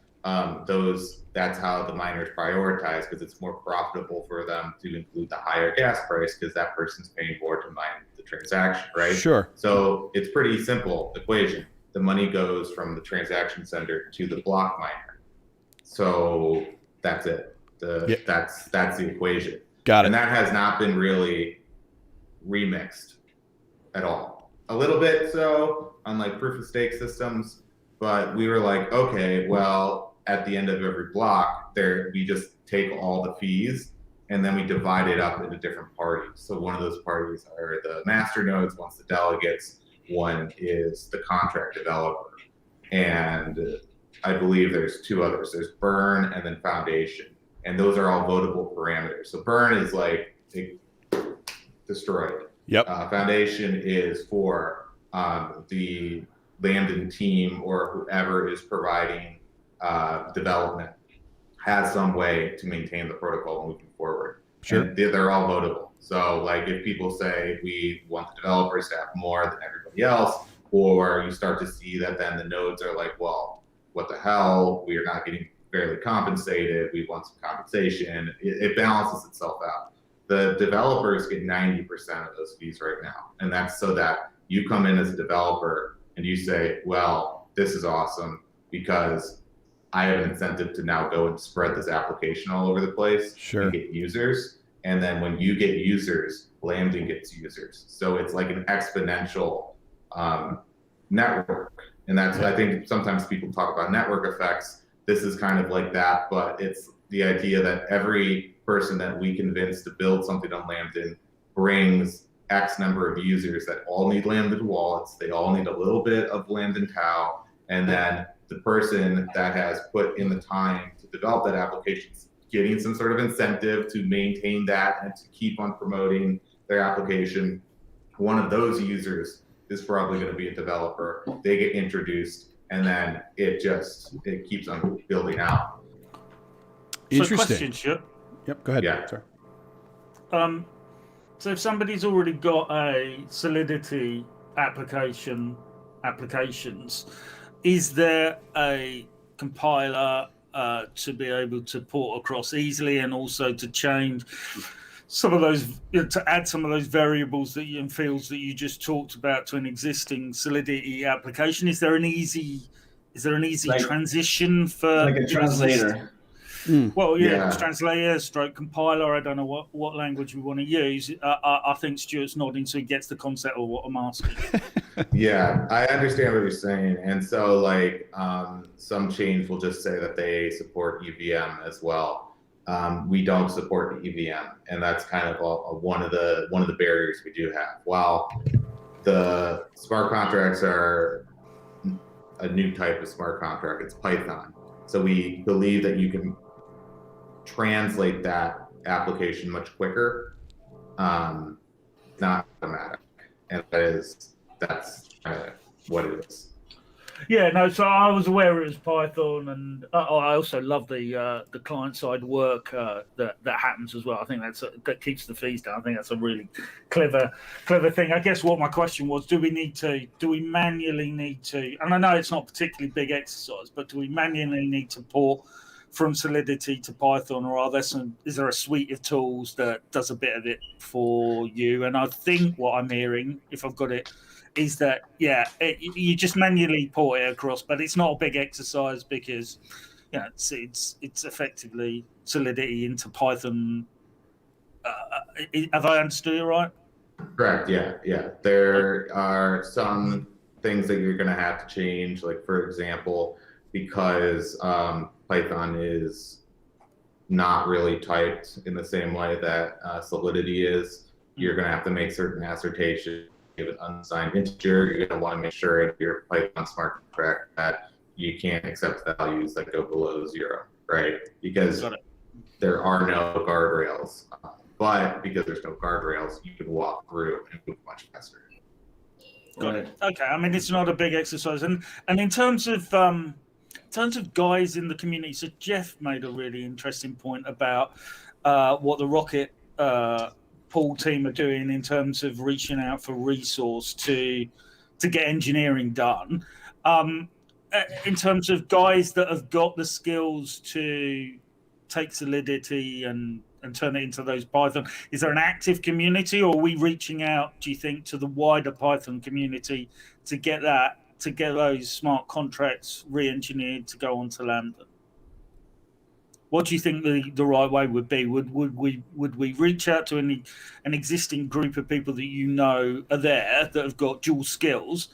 that's how the miners prioritize, because it's more profitable for them to include the higher gas price because that person's paying more to mine the transaction, right? Sure. So it's pretty simple equation. The money goes from the transaction sender to the block miner. So that's it. That's the equation. Got And it. that has not been really remixed at all. A little bit so on like proof of stake systems, but we were like, okay, well, at the end of every block, we just take all the fees and then we divide it up into different parties. So one of those parties are the master nodes, one's the delegates, one is the contract developer. And I believe there's two others. There's burn and then foundation. And those are all votable parameters. So burn is like destroyed. Yep. Foundation is for the Lambda team or whoever is providing development has some way to maintain the protocol moving forward. Sure. And they're all votable. So like if people say we want the developers to have more than everybody else, or you start to see that then the nodes are like, well, what the hell? We are not getting fairly compensated. We want some compensation. It balances itself out. The developers get 90% of those fees right now. And that's so that you come in as a developer and you say, well, this is awesome because I have an incentive to now go and spread this application all over the place Sure. and get users. And then when you get users, Lambda gets users. So it's like an exponential network. And that's, I think sometimes people talk about network effects. This is kind of like that, but it's the idea that every person that we convince to build something on Lambda brings X number of users that all need Lambda wallets. They all need a little bit of Lambda Tau. And then the person that has put in the time to develop that application is getting some sort of incentive to maintain that and to keep on promoting their application. One of those users is probably going to be a developer. They get introduced, and then it keeps on building out. So Interesting. question, Stuart. Yep. Go ahead. Yeah. Sorry. So if somebody's already got a Solidity applications, is there a compiler to be able to port across easily and also to change some of those, to add some of those variables and fields that you just talked about to an existing Solidity application? Is there an easy Like- transition for Like a translator. Well, yeah, Yeah. translator, stroke compiler. I don't know what language we want to use. I think Stuart's nodding, so he gets the concept of what I'm asking. Yeah, I understand what you're saying. And so like some chains will just say that they support EVM as well. We don't support EVM, and that's kind of one of the barriers we do have. While the smart contracts are a new type of smart contract, it's Python. So we believe that you can translate that application much quicker, not automatic, and that's kind of what it is. Yeah, no. So I was aware it was Python, and I also love the client side work that happens as well. I think that keeps the fees down. I think that's a really clever thing. I guess what my question was: do we manually need to? And I know it's not a particularly big exercise, but do we manually need to port from Solidity to Python, or is there a suite of tools that does a bit of it for you? And I think what I'm hearing, if I've got it, is that you just manually port it across, but it's not a big exercise because it's effectively Solidity into Python. Have I understood it right? Correct. Yeah. There are some things that you're going to have to change. Like, for example, because Python is not really typed in the same way that Solidity is, you're going to have to make certain assertions. Give an unsigned integer, you're going to want to make sure in your Python smart contract that you can't accept values that go below 0, right? Because there are no guardrails. But because there's no guardrails, you can walk through and move much faster. Got it. Okay. I mean, it's not a big exercise, and in terms of guys in the community, so Jeff made a really interesting point about what the Rocket Pool team are doing in terms of reaching out for resource to get engineering done. In terms of guys that have got the skills to take Solidity and turn it into those Python, is there an active community, or are we reaching out, do you think, to the wider Python community to get those smart contracts re-engineered to go onto Lambda? What do you think the right way would be? Would we reach out to an existing group of people that are there that have got dual skills,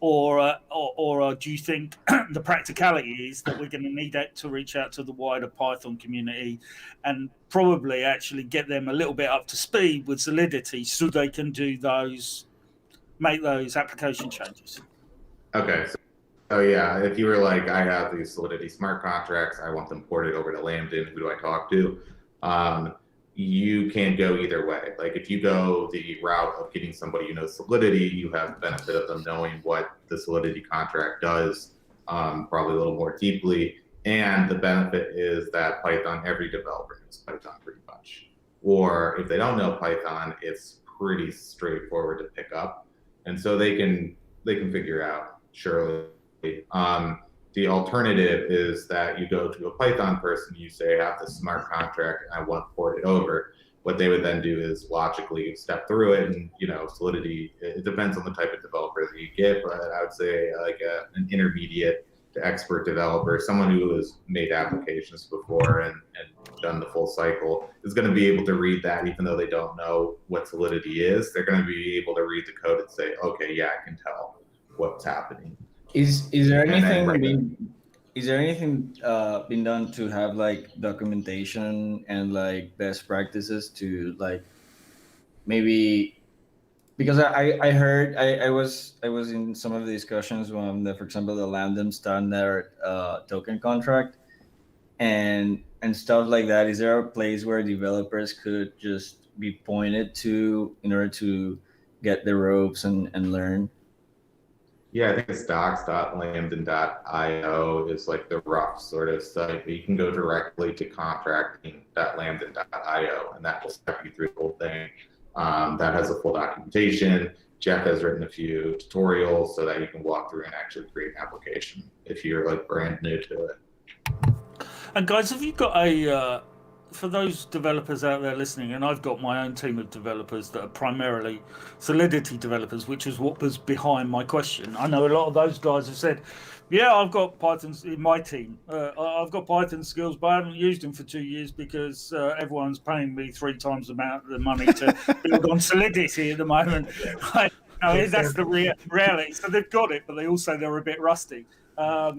or do you think the practicality is that we're going to need to reach out to the wider Python community and probably actually get them a little bit up to speed with Solidity so they can make those application changes? Okay. So yeah, if you were like, I have these Solidity smart contracts, I want them ported over to Lambda, who do I talk to? You can't go either way. Like, if you go the route of getting somebody who knows Solidity, you have the benefit of them knowing what the Solidity contract does, probably a little more deeply. And the benefit is that Python, every developer knows Python pretty much. Or if they don't know Python, it's pretty straightforward to pick up. And so they can figure out, surely. The alternative is that you go to a Python person, you say, I have this smart contract and I want to port it over. What they would then do is logically step through it, and Solidity, it depends on the type of developer that you get, but I would say like an intermediate to expert developer, someone who has made applications before and done the full cycle, is going to be able to read that. Even though they don't know what Solidity is, they're going to be able to read the code and say, okay, yeah, I can tell what's happening. Is there anything been done to have like documentation and like best practices to like maybe, because I heard I was in some of the discussions when for example the Lambda standard token contract and stuff like that. Is there a place where developers could just be pointed to in order to get the ropes and learn? Yeah, I think it's docs.lambda.io is like the rough sort of site, but you can go directly to contracting.lambda.io, and that will step you through the whole thing. That has a full documentation. Jeff has written a few tutorials so that you can walk through and actually create an application if you're like brand new to it. And guys, have you got for those developers out there listening, and I've got my own team of developers that are primarily Solidity developers, which is what was behind my question. I know a lot of those guys have said, yeah, I've got Python in my team. I've got Python skills, but I haven't used them for 2 years because everyone's paying me 3 times the amount of the money to build on Solidity at the moment. That's the reality. So they've got it, but they also they're a bit rusty. But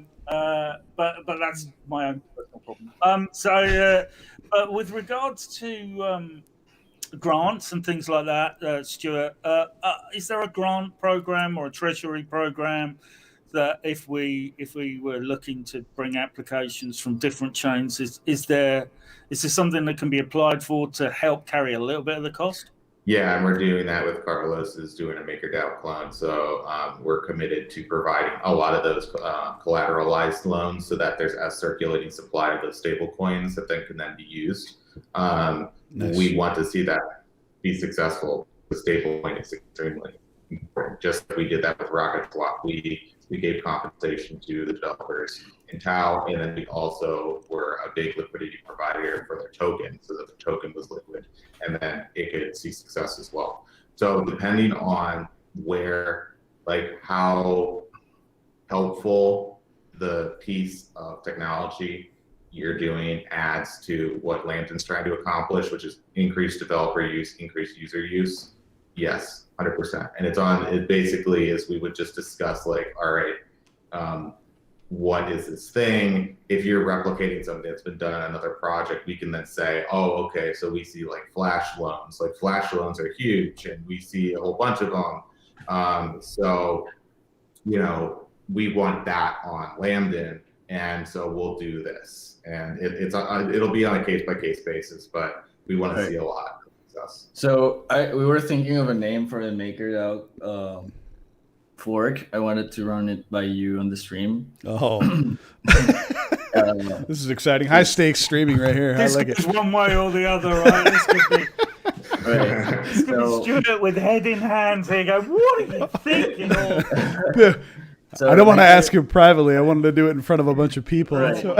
that's my own personal problem. But with regards to grants and things like that, Stuart, is there a grant program or a treasury program that if we were looking to bring applications from different chains, is there something that can be applied for to help carry a little bit of the cost? Yeah, and we're doing that with Carlos is doing a MakerDAO clone. So we're committed to providing a lot of those collateralized loans so that there's a circulating supply of those stable coins that then can then be used. Nice. We want to see that be successful. The stable coin is extremely important. Just like we did that with Rocket Swap. We gave compensation to the developers in Tau, and then we also were a big liquidity provider for their token so that the token was liquid and then it could see success as well. So depending on where, like how helpful the piece of technology you're doing adds to what Lambda's trying to accomplish, which is increased developer use, increased user use. Yes, 100%. And it basically is, we would just discuss like, all right, what is this thing? If you're replicating something that's been done on another project, we can then say, oh, okay, so we see like flash loans. Like flash loans are huge and we see a whole bunch of them. So, we want that on Lambda, and so we'll do this. And it'll be on a case-by-case basis, but we want to see a lot of success. So we were thinking of a name for the MakerDAO fork. I wanted to run it by you on the stream. Oh, this is exciting. High stakes streaming right here. This I like goes it. one way or the other, right? This could be Right. So, Stuart with head in hands here going, what are you thinking? so I don't want to ask him privately. I wanted to do it in front of a bunch of people. Right. So-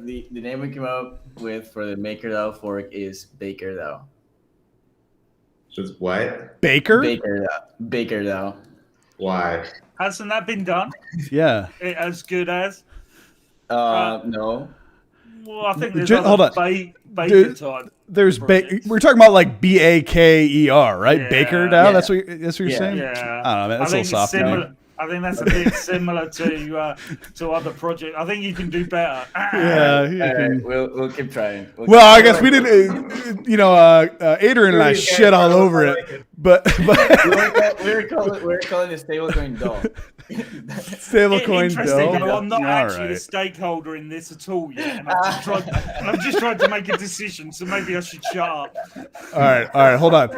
the name we came up with for the MakerDAO fork is BakerDAO. Just what? Baker? BakerDAO. Why? Hasn't that been done? Yeah. As good as? No. Well, I think there's Hold other on. Baker Dude, type. There's projects. we're talking about like Baker, right? Yeah. Baker DAO. Yeah. That's what you're Yeah. saying. Yeah. I don't know, man. That's a little soft. similar. I think that's a bit similar to other projects. I think you can do better. Yeah. you All can- right, we'll keep trying. Well, I guess we didn't. Adrian and I shit all over it, but we were calling it stablecoin doll. stablecoin Interesting. dough. I'm not All actually a right. stakeholder in this at all yet, and I'm just trying to make a decision. So maybe I should shut up. All right. Hold on.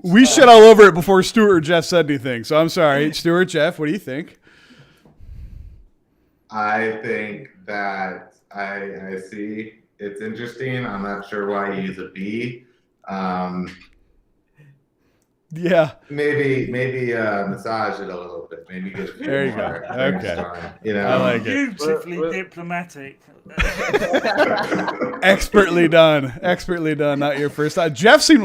We shit all over it before Stuart or Jeff said anything, so I'm sorry. Stuart, Jeff, what do you think? I think that I see it's interesting. I'm not sure why you use a B. Yeah. Maybe massage it a little bit. Maybe get a few There you go. more Okay. things done, I like it. Beautifully Well- diplomatic. Expertly done. Not your first time. Jeff's in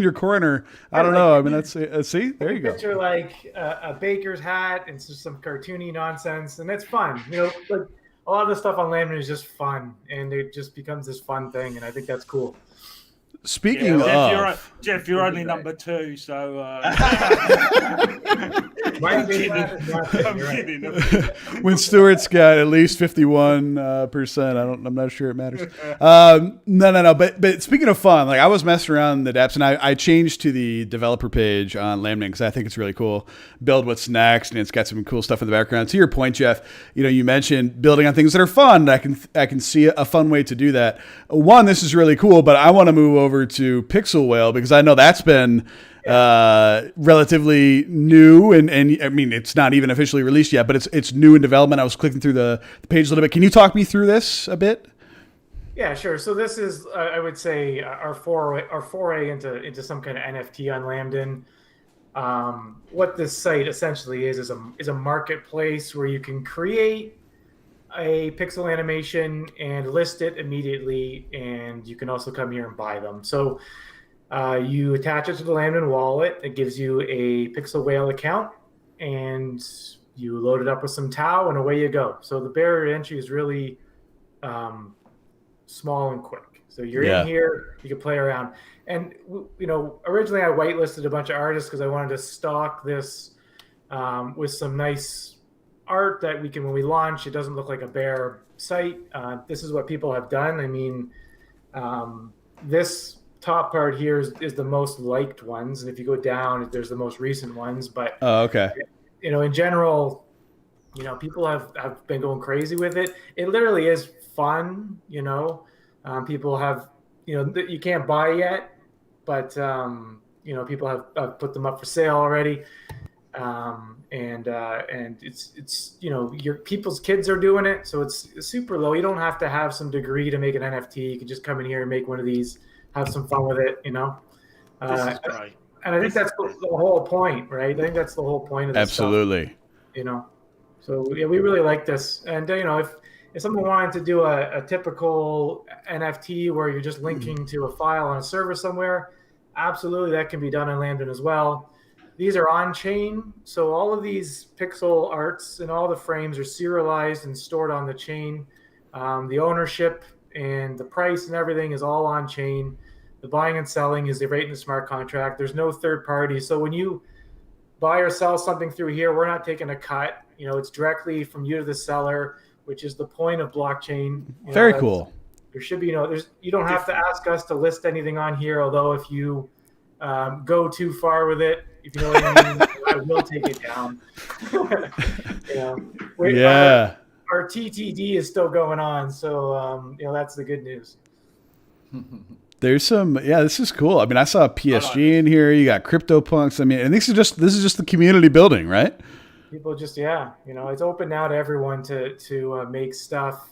your corner. I don't know. I mean, that's see. There you go. Picture like a baker's hat and some cartoony nonsense, and it's fun. Like a lot of the stuff on Lambda is just fun, and it just becomes this fun thing, and I think that's cool. Speaking Yeah, of, Jeff, you're only number 2, so Might I'm be kidding. nothing, I'm you're right. kidding. when Stuart's got at least 51%, I'm not sure it matters. No. But speaking of fun, like I was messing around in the dApps, and I changed to the developer page on Lambda because I think it's really cool. Build what's next, and it's got some cool stuff in the background. To your point, Jeff, you mentioned building on things that are fun. I can see a fun way to do that. One, this is really cool, but I want to move over to Pixel Whale because I know that's been relatively new, and I mean it's not even officially released yet, but it's new in development. I was clicking through the page a little bit. Can you talk me through this a bit? Yeah, sure. So this is, I would say, our foray into some kind of NFT on Lambda. What this site essentially is a marketplace where you can create a pixel animation and list it immediately, and you can also come here and buy them. So you attach it to the Lambda wallet. It gives you a Pixel Whale account, and you load it up with some Tau, and away you go. So the barrier to entry is really small and quick. So you're in here, you can play around. And originally I whitelisted a bunch of artists because I wanted to stock this with some nice art that when we launch, it doesn't look like a bare site. This is what people have done. I mean, this top part here is the most liked ones, and if you go down, there's the most recent ones. But okay. In general, people have been going crazy with it. It literally is fun. People have that you can't buy yet, but people have put them up for sale already. And it's your people's kids are doing it, so it's super low. You don't have to have some degree to make an NFT. You can just come in here and make one of these, have some fun with it, This is great. And I think that's the whole point, right? I think that's the whole point of this Absolutely. stuff, So yeah, we really like this. And if someone wanted to do a typical NFT where you're just linking to a file on a server somewhere, absolutely, that can be done on Lambda as well. These are on chain, so all of these pixel arts and all the frames are serialized and stored on the chain. The ownership and the price and everything is all on chain. The buying and selling is right in the smart contract. There's no third party. So when you buy or sell something through here, we're not taking a cut. It's directly from you to the seller, which is the point of blockchain. Very cool. There should be, you don't have to ask us to list anything on here. Although if you go too far with it, if you know what I mean, I will take it down. Yeah. Our TTD is still going on, so that's the good news. There's some, this is cool. I mean, I saw PSG in here. You got CryptoPunks. I mean, and this is just the community building, right? People just, it's open now to everyone to make stuff,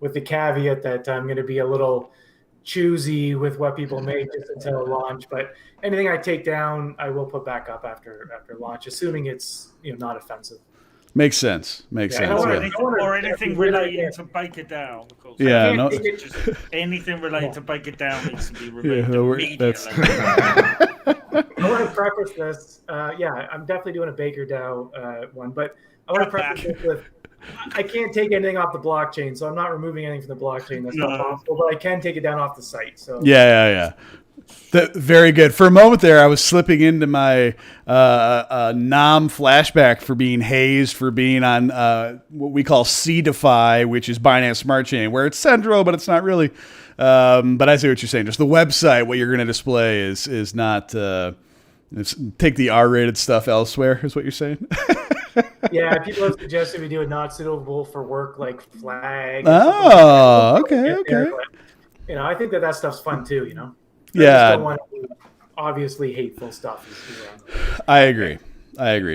with the caveat that I'm going to be a little choosy with what people make just until launch. But anything I take down, I will put back up after launch, assuming it's not offensive. Makes sense. Or anything relating to Baker Dow, of course. Yeah, just anything related to Baker Dow needs to be removed immediately. I want to preface this. I'm definitely doing a Baker Dow one, but I want to preface this with I can't take anything off the blockchain, so I'm not removing anything from the blockchain. That's not possible, but I can take it down off the site. So yeah. Very good. For a moment there, I was slipping into my Nam flashback for being hazed for being on what we call CDeFi, which is Binance Smart Chain, where it's central, but it's not really. But I see what you're saying. Just the website, what you're going to display is not take the R-rated stuff elsewhere, is what you're saying. Yeah, people have suggested we do a not suitable for work like flag. Oh, okay. But, I think that stuff's fun too. I Yeah. just don't want to do obviously hateful stuff. I agree.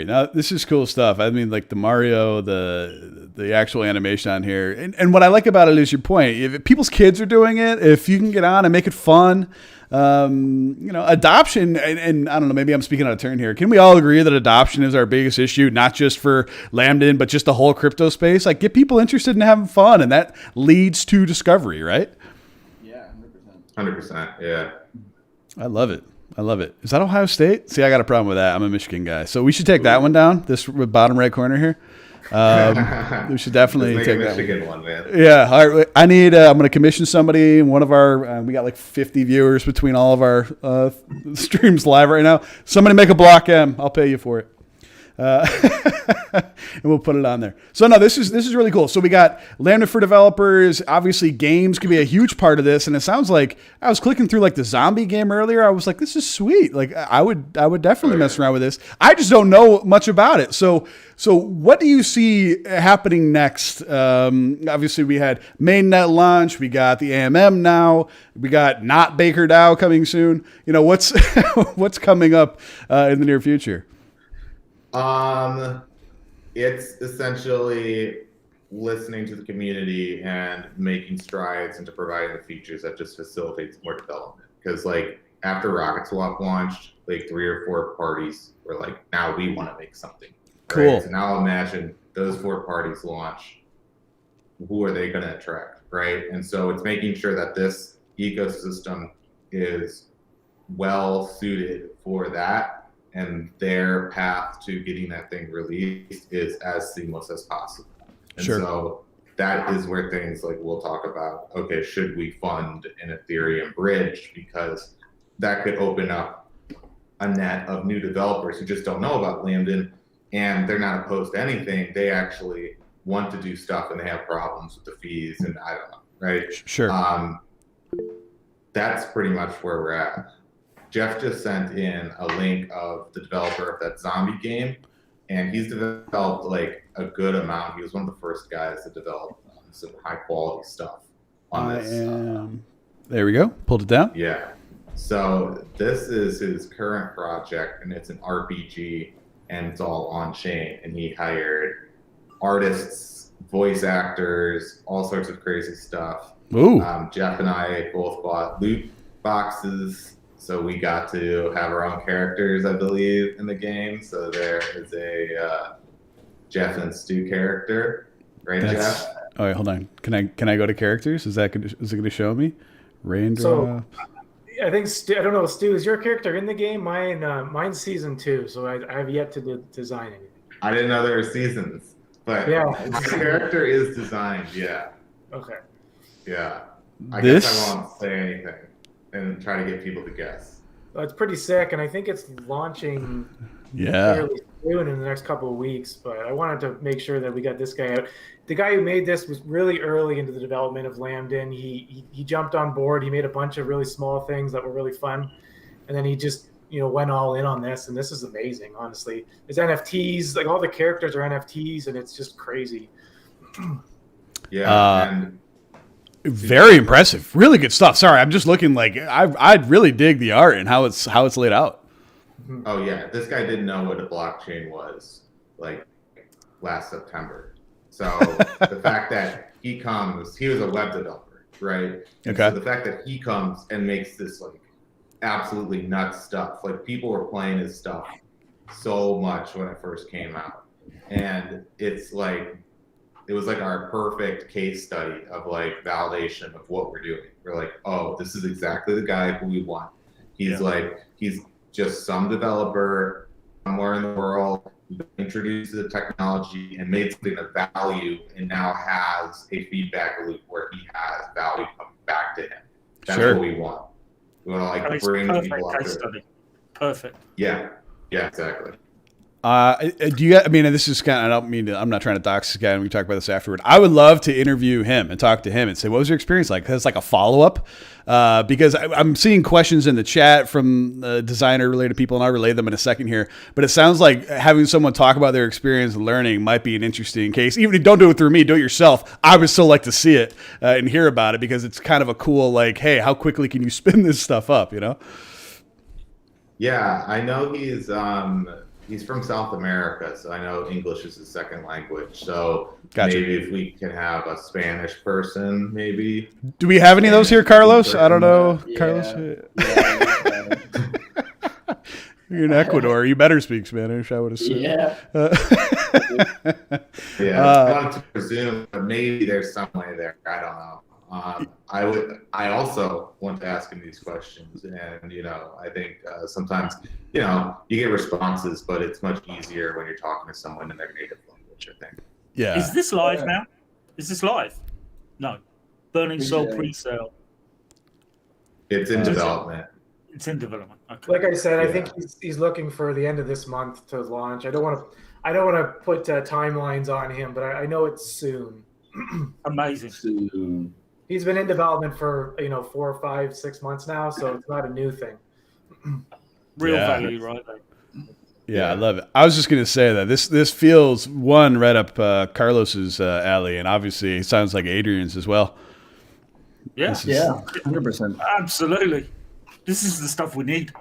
Now, this is cool stuff. I mean, like the Mario, the actual animation on here. And what I like about it is your point. If people's kids are doing it, if you can get on and make it fun, adoption, and I don't know, maybe I'm speaking out of turn here. Can we all agree that adoption is our biggest issue, not just for Lambda, but just the whole crypto space? Like, get people interested in having fun, and that leads to discovery, right? Yeah, 100%. Yeah. I love it. Is that Ohio State? See, I got a problem with that. I'm a Michigan guy. So we should take that one down, this bottom right corner here. We should definitely take that Michigan one, man. Yeah. All right. I need, I'm going to commission somebody. One of our, we got like 50 viewers between all of our streams live right now. Somebody make a block M. I'll pay you for it. And we'll put it on there. So no, this is really cool. So we got Lambda for developers. Obviously, games can be a huge part of this. And it sounds like I was clicking through like the zombie game earlier. I was like, this is sweet. Like I would definitely mess around with this. I just don't know much about it. So what do you see happening next? Obviously, we had mainnet launch. We got the AMM now. We got not Baker DAO coming soon. What's what's coming up in the near future? It's essentially listening to the community and making strides into providing the features that just facilitates more development. Because like after Rocket Swap launched, like 3 or 4 parties were like, now we want to make something. Cool. Right? So now imagine those 4 parties launch. Who are they going to attract, right? And so it's making sure that this ecosystem is well suited for that. And their path to getting that thing released is as seamless as possible. And Sure. So that is where things like we'll talk about, okay, should we fund an Ethereum bridge? Because that could open up a net of new developers who just don't know about Lambda and they're not opposed to anything. They actually want to do stuff and they have problems with the fees and I don't know, right? Sure. That's pretty much where we're at. Jeff just sent in a link of the developer of that zombie game, and he's developed like a good amount. He was one of the first guys to develop some high quality stuff on this. There we go. Pulled it down. Yeah. So this is his current project, and it's an RPG, and it's all on chain. And he hired artists, voice actors, all sorts of crazy stuff. Ooh. Jeff and I both bought loot boxes, so we got to have our own characters, I believe, in the game. So there is a Jeff and Stu character, right, That's, Jeff? oh wait, hold on. Can I go to characters? Is it going to show me? Raindrop. So I think I don't know, Stu, is your character in the game? Mine's season 2, so I have yet to design anything. I didn't know there were seasons, but Yeah. my character is designed. Yeah, Okay. yeah. I This- guess I won't say anything and try to get people to guess. Well, it's pretty sick, and I think it's launching Yeah. fairly soon in the next couple of weeks. But I wanted to make sure that we got this guy out. The guy who made this was really early into the development of Lambden. He jumped on board. He made a bunch of really small things that were really fun, and then he just went all in on this. And this is amazing, honestly. There's NFTs, like all the characters are NFTs, and it's just crazy. Yeah, and Very impressive. Really good stuff. Sorry, I'm just looking like I really dig the art and how it's laid out. oh yeah, this guy didn't know what a blockchain was like last September. So the fact that he was a web developer, right? And Okay. So the fact that he comes and makes this like absolutely nuts stuff, like people were playing his stuff so much when it first came out, and it was like our perfect case study of like validation of what we're doing. We're like, oh, this is exactly the guy who we want. He's just some developer somewhere in the world who introduced the technology and made something of value, and now has a feedback loop where he has value coming back to him. That's Sure. what we want. We want to like It's bring perfect people up case to it. study. Perfect. Yeah, exactly. Do you? I mean, this is kind of. I don't mean to. I'm not trying to dox this guy, and we can talk about this afterward. I would love to interview him and talk to him and say, "What was your experience like?" Because it's like a follow up. Because I'm seeing questions in the chat from designer related people, and I'll relay them in a second here. But it sounds like having someone talk about their experience and learning might be an interesting case. Even if you don't do it through me, do it yourself. I would still like to see it and hear about it because it's kind of a cool, like, hey, how quickly can you spin this stuff up? Yeah, I know he's from South America, so I know English is his second language. So Gotcha. maybe if we can have a Spanish person, maybe. Do we have any of those here, Carlos? I don't know, Yeah. Carlos. Yeah. You're in Ecuador. You better speak Spanish, I would assume. Yeah. Yeah, Uh, I wanted to presume, but maybe there's some way there. I don't know. I also want to ask him these questions, and I think sometimes you get responses, but it's much easier when you're talking to someone in their native language. I think. Yeah. Is this live now? Is this live? No. Burning Soul Yeah. pre-sale. It's in development. It's in development. Okay. Like I said, I Yeah. think he's looking for the end of this month to launch. I don't want to put timelines on him, but I know it's soon. Amazing. Soon. He's been in development for 4, 5, 6 months now, so it's not a new thing. Real Yeah. value right there. Yeah, I love it. I was just going to say that this feels right up Carlos's alley, and obviously it sounds like Adrian's as well. Yeah. This is- Yeah, 100%. Absolutely. This is the stuff we need.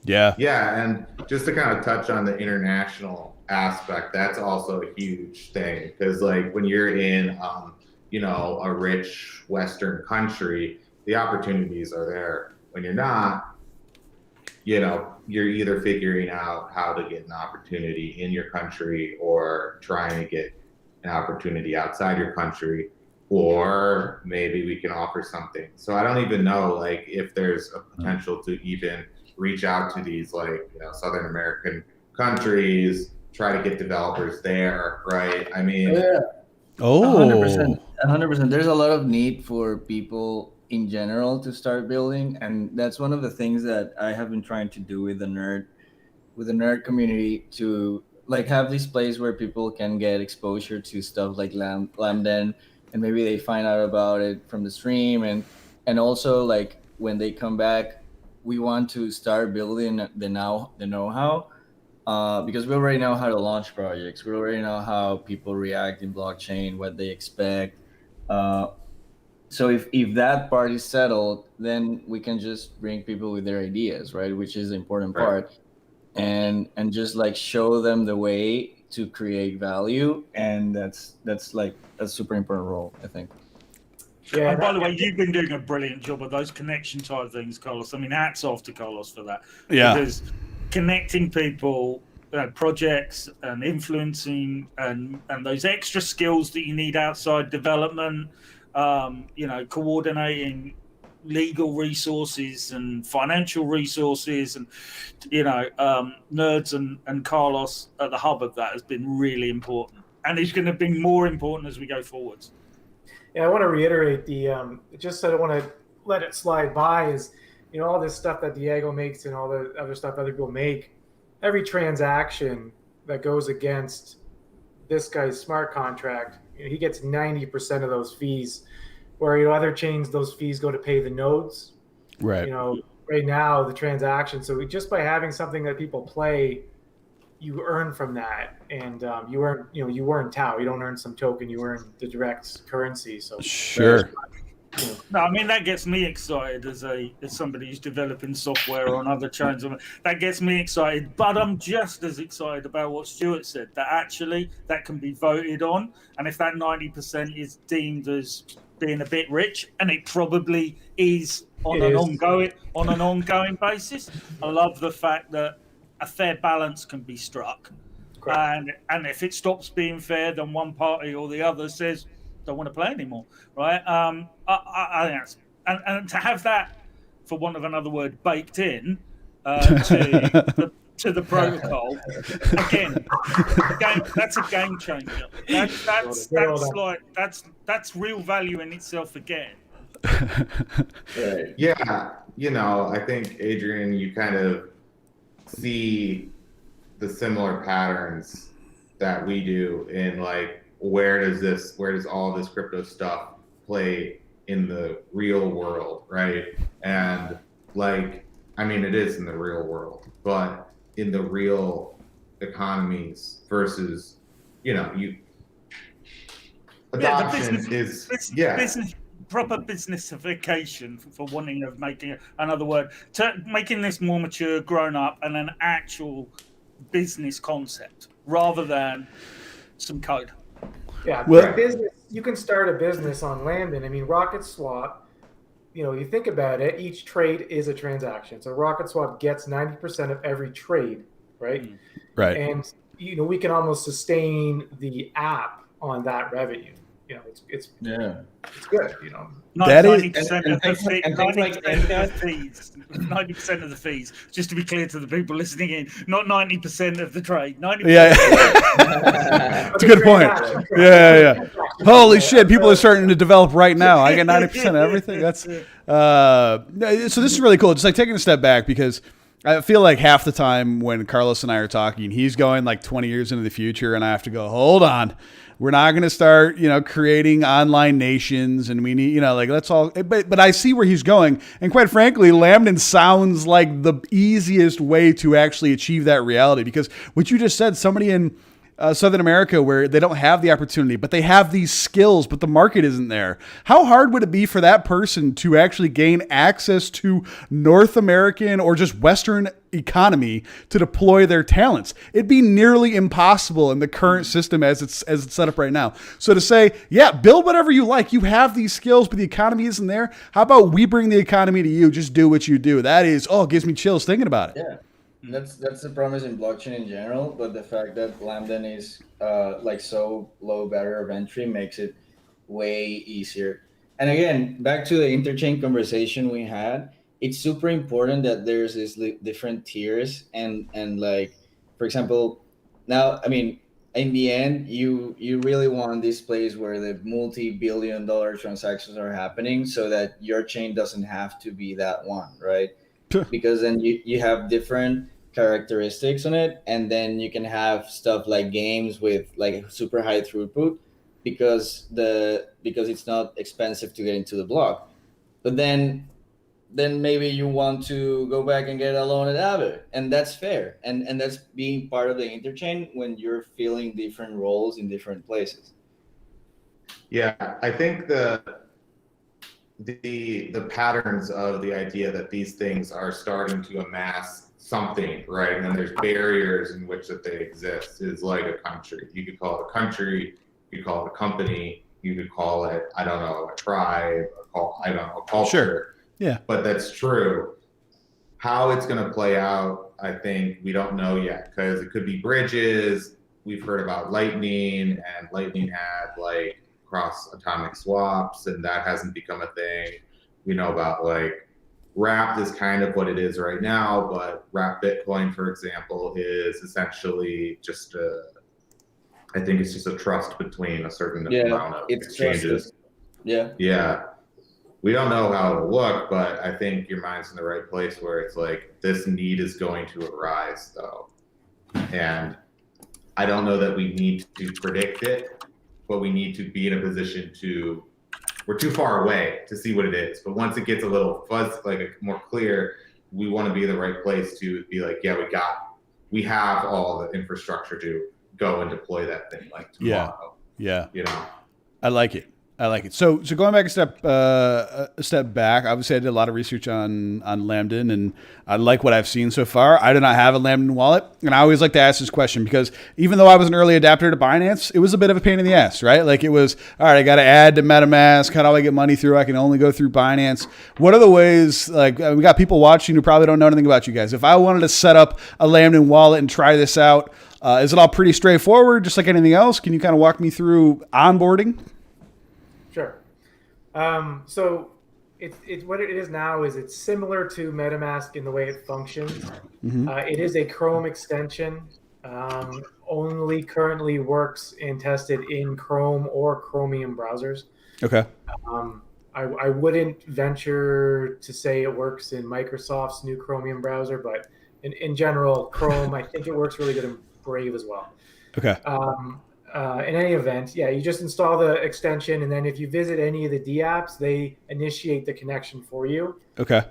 Yeah. Yeah, and just to kind of touch on the international aspect, that's also a huge thing because, like, when you're in, a rich Western country, the opportunities are there. When you're not, you're either figuring out how to get an opportunity in your country or trying to get an opportunity outside your country, or maybe we can offer something. So I don't even know, like, if there's a potential to even reach out to these Southern American countries, try to get developers there, right? I mean, Yeah. Oh. 100%. 100%. There's a lot of need for people in general to start building, and that's one of the things that I have been trying to do with the nerd community, to like have this place where people can get exposure to stuff like Lambden, and maybe they find out about it from the stream, and also like when they come back, we want to start building the know-how. Because we already know how to launch projects. We already know how people react in blockchain, what they expect. so if that part is settled, then we can just bring people with their ideas, right? Which is the important Right. part, and just like show them the way to create value, and that's like a super important role, I think. Yeah, And by the way, you've been doing a brilliant job of those connection type things, Carlos. I mean, hats off to Carlos for that. Yeah. Because connecting people, projects, and influencing, and those extra skills that you need outside development, coordinating legal resources and financial resources, and Nerds and Carlos at the hub of that has been really important, and it's going to be more important as we go forwards. Yeah, I want to reiterate just so I don't want to let it slide by is, all this stuff that Diego makes and all the other stuff other people make, every transaction that goes against this guy's smart contract, he gets 90% of those fees, where, other chains, those fees go to pay the nodes. Right. Right now, the transaction. So just by having something that people play, you earn from that, and you earn Tau. You don't earn some token. You earn the direct currency. So Sure. No, I mean that gets me excited as somebody who's developing software on other chains. That gets me excited, but I'm just as excited about what Stuart said. That actually that can be voted on, and if that 90% is deemed as being a bit rich, and it probably is on an ongoing basis, I love the fact that a fair balance can be struck. And if it stops being fair, then one party or the other says, don't want to play anymore, right? I think that's, and to have that, for want of another word, baked in to the protocol, again, that's a game changer. That's real value in itself again. Right. Yeah, I think, Adrian, you kind of see the similar patterns that we do in like where does all this crypto stuff play in the real world, right? And like, I mean, it is in the real world, but in the real economies versus, adoption business, proper businessification, for wanting of making another word, to making this more mature, grown up, and an actual business concept rather than some code. Yeah, Well- business. You can start a business on Lambda. I mean, Rocket Swap. You think about it. Each trade is a transaction. So Rocket Swap gets 90% of every trade, right? Right. And we can almost sustain the app on that revenue. It's good. That is- 90% and of the things like- fees. and things like 90% of the fees. Just to be clear to the people listening in, not 90% of the trade. 90%. Yeah. It's a good point. Yeah. Holy shit, people are starting to develop right now. I get 90% of everything. That's so this is really cool. Just like taking a step back, because I feel like half the time when Carlos and I are talking, he's going like 20 years into the future, and I have to go, hold on. We're not going to start, creating online nations, and we need, like, that's all. But I see where he's going. And quite frankly, Lambda sounds like the easiest way to actually achieve that reality, because what you just said, somebody in Southern America where they don't have the opportunity, but they have these skills, but the market isn't there. How hard would it be for that person to actually gain access to North American or just Western economy to deploy their talents? It'd be nearly impossible in the current system as it's set up right now. So to say, yeah, build whatever you like. You have these skills, but the economy isn't there. How about we bring the economy to you? Just do what you do. That is, it gives me chills thinking about it. Yeah. That's the promise in blockchain in general, but the fact that Lambda is like so low barrier of entry makes it way easier. And again, back to the interchain conversation we had, it's super important that there's these different tiers and like, for example, now, I mean, in the end, you really want this place where the multi-billion-dollar transactions are happening, so that your chain doesn't have to be that one, right? Because then you have different characteristics on it, and then you can have stuff like games with like super high throughput because it's not expensive to get into the block. But then maybe you want to go back and get a loan at Aave, and that's fair, and that's being part of the interchain when you're filling different roles in different places. Yeah, I think the patterns of the idea that these things are starting to amass something, right? And then there's barriers in which that they exist is like a country. You could call it a country, you could call it a company, you could call it, I don't know, a tribe, I don't know, a culture. Sure. Yeah. But that's true. How it's going to play out, I think we don't know yet, because it could be bridges. We've heard about Lightning, and Lightning had like cross atomic swaps, and that hasn't become a thing. We know about like Wrapped is kind of what it is right now, but Wrapped Bitcoin, for example, is essentially just I think it's just a trust between a certain amount of exchanges. Trusted. Yeah. Yeah. We don't know how it'll look, but I think your mind's in the right place where it's like this need is going to arise, though. And I don't know that we need to predict it, but we need to be in a position to, we're too far away to see what it is. But once it gets a little fuzz, like more clear, we want to be in the right place to be like, yeah, we have all the infrastructure to go and deploy that thing like tomorrow. Yeah. You know? I like it. So going back a step back, obviously I did a lot of research on Lambden, and I like what I've seen so far. I do not have a Lambden wallet, and I always like to ask this question because even though I was an early adapter to Binance, it was a bit of a pain in the ass, right? Like it was, all right, I got to add to MetaMask. How do I get money through? I can only go through Binance. What are the ways, like we got people watching who probably don't know anything about you guys. If I wanted to set up a Lambden wallet and try this out, is it all pretty straightforward, just like anything else? Can you kind of walk me through onboarding? Sure. So it's what it is now is it's similar to MetaMask in the way it functions. Mm-hmm. It is a Chrome extension. Only currently works and tested in Chrome or Chromium browsers. Okay. I wouldn't venture to say it works in Microsoft's new Chromium browser, but in general, Chrome, I think it works really good in Brave as well. Okay. In any event, yeah, you just install the extension, and then if you visit any of the dApps, they initiate the connection for you. Okay.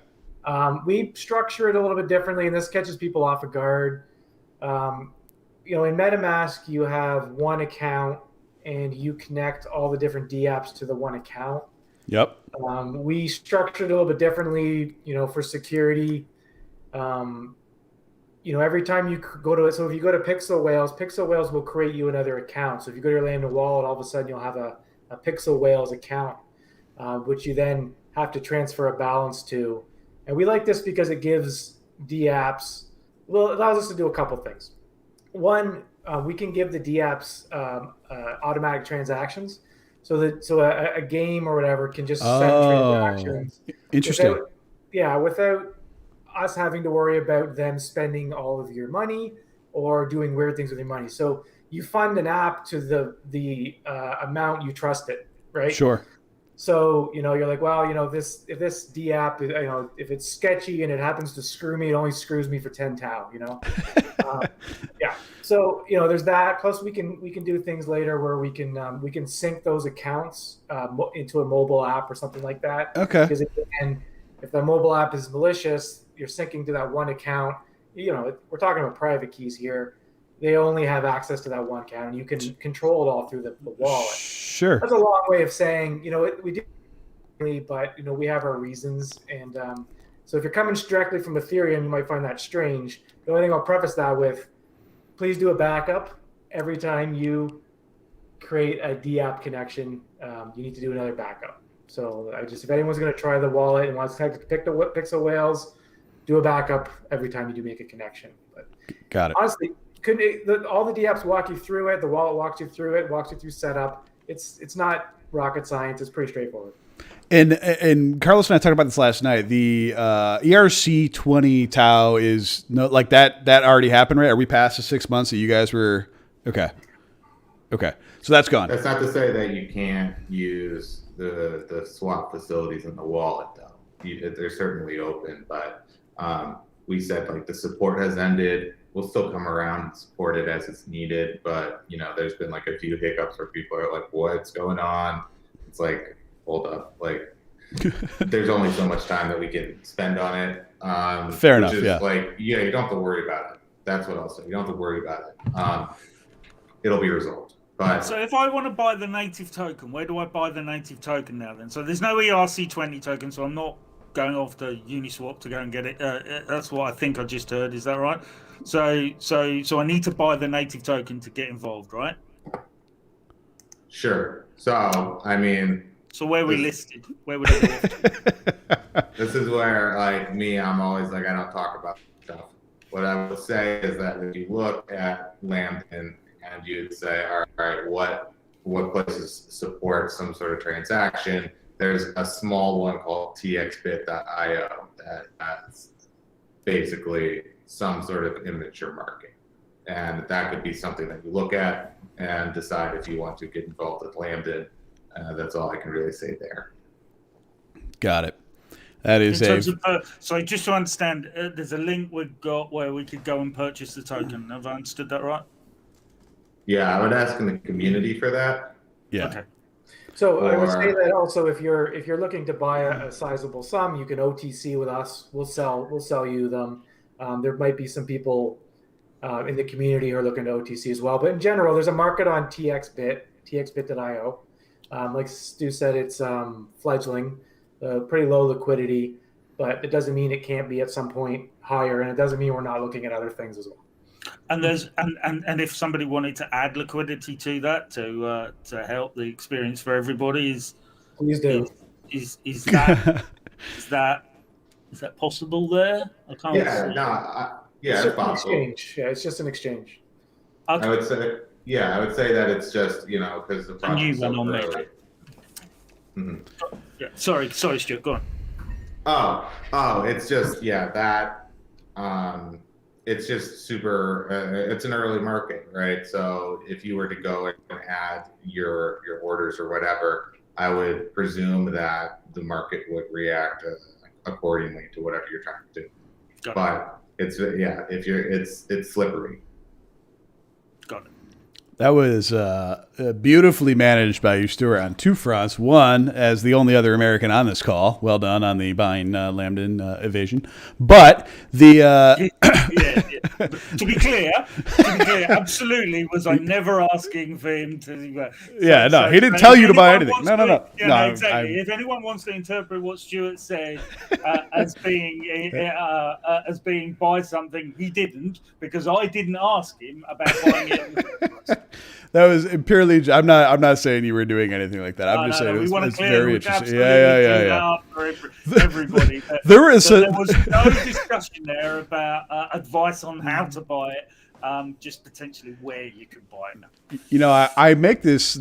We structure it a little bit differently, and this catches people off guard. In MetaMask, you have one account, and you connect all the different dApps to the one account. Yep. We structured it a little bit differently, for security. Every time you go to it, so if you go to Pixel Whales will create you another account. So if you go to your Lambda wallet, all of a sudden you'll have a Pixel Whales account, which you then have to transfer a balance to. And we like this because it gives dApps, it allows us to do a couple things. One, we can give the dApps automatic transactions, so a game or whatever can just send transactions. Interesting. Without us having to worry about them spending all of your money or doing weird things with your money. So you fund an app to the amount you trust it, right? Sure. So, you're like, well, if this dApp, if it's sketchy and it happens to screw me, it only screws me for 10 tau, yeah. So, there's that. Plus we can do things later where we can sync those accounts into a mobile app or something like that. Okay. Because if the mobile app is malicious, you're syncing to that one account. We're talking about private keys here. They only have access to that one account, and you can control it all through the wallet. Sure. That's a long way of saying, we do, but we have our reasons. And so if you're coming directly from Ethereum, you might find that strange. The only thing I'll preface that with, please do a backup every time you create a dApp connection. You need to do another backup. So if anyone's going to try the wallet and wants to pick the Pixel Whales, do a backup every time you do make a connection. But got it. Honestly, all the dApps walk you through it. The wallet walks you through it, walks you through setup. It's not rocket science. It's pretty straightforward. And Carlos and I talked about this last night. The ERC20 tau is like that already happened, right? Are we past the 6 months that you guys were okay? So that's gone. That's not to say that you can't use the swap facilities in the wallet, though. They're certainly open, but we said like the support has ended. We'll still come around and support it as it's needed, but there's been like a few hiccups where people are like, "What's going on?" It's like, hold up, like there's only so much time that we can spend on it. Fair enough. Yeah. Like, you don't have to worry about it. That's what I'll say. You don't have to worry about it. It'll be resolved. But So if I want to buy the native token, where do I buy the native token now then? So there's no ERC20 token, so I'm not going off to Uniswap to go and get it. That's what I think I just heard. Is that right? So I need to buy the native token to get involved, right? sure. So I mean, So where we listed? Where would I go off to? this is where, like me, I'm always like, I don't talk about stuff. What I would say is that if you look at Lambda and you'd say, all right, what places support some sort of transaction? There's a small one called txbit.io that has basically some sort of immature market. And that could be something that you look at and decide if you want to get involved with Lambda. That's all I can really say there. Got it. That is In terms of, so just to understand, there's a link we've got where we could go and purchase the token. Have I understood that right? Yeah, I would ask in the community for that. yeah. Okay. So I would say Or- that also if you're looking to buy a sizable sum, you can OTC with us. We'll sell you them. There might be some people in the community who are looking to OTC as well. But in general, there's a market on txbit.io. Like Stu said, it's fledgling, pretty low liquidity, but it doesn't mean it can't be at some point higher, and it doesn't mean we're not looking at other things as well. And there's and if somebody wanted to add liquidity to that to help the experience for everybody, Please do. is that is that possible there? I can't Yeah, see. no, It's it's just an possible. exchange. Yeah, it's just an exchange. Okay. I would say that it's just, because the A new project's one so on there. early. Mhm. Yeah. Sorry, Stuart, go on. Oh, it's just, it's just super, it's an early market, right? So if you were to go and add your orders or whatever, I would presume that the market would react accordingly to whatever you're trying to do. Got it. But it's slippery. Got it. That was beautifully managed by you, Stuart, on two fronts. One, as the only other American on this call, well done on the buying Lambda evasion. But the Yeah. To be clear, absolutely was I never asking for him to. Yeah, no, he didn't if tell you to buy anyone anything. wants No. Yeah, No, exactly. If anyone wants to interpret what Stuart said as being buy something, he didn't, because I didn't ask him about buying it. that was purely. I'm not saying you were doing anything like that. I'm just saying we want to it's clear. very We've interesting. absolutely Yeah. cleared up for everybody. There was There was no discussion there about advice on how to buy it. Just potentially where you could buy it. You know, I make this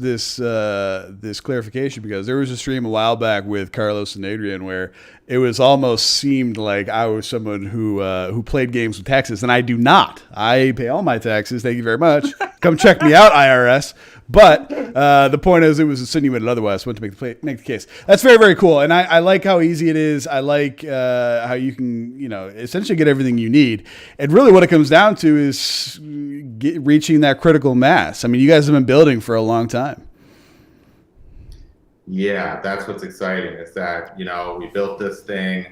clarification because there was a stream a while back with Carlos and Adrian where it was almost seemed like I was someone who played games with taxes, and I do not. I pay all my taxes. Thank you very much. Come check me out, IRS. But the point is, it was insinuated otherwise. I want to make the case. That's very, very cool, and I like how easy it is. I like how you can, essentially get everything you need. And really, what it comes down to is reaching that critical mass. I mean, you guys have been building for a long time. Yeah, that's what's exciting is that, we built this thing.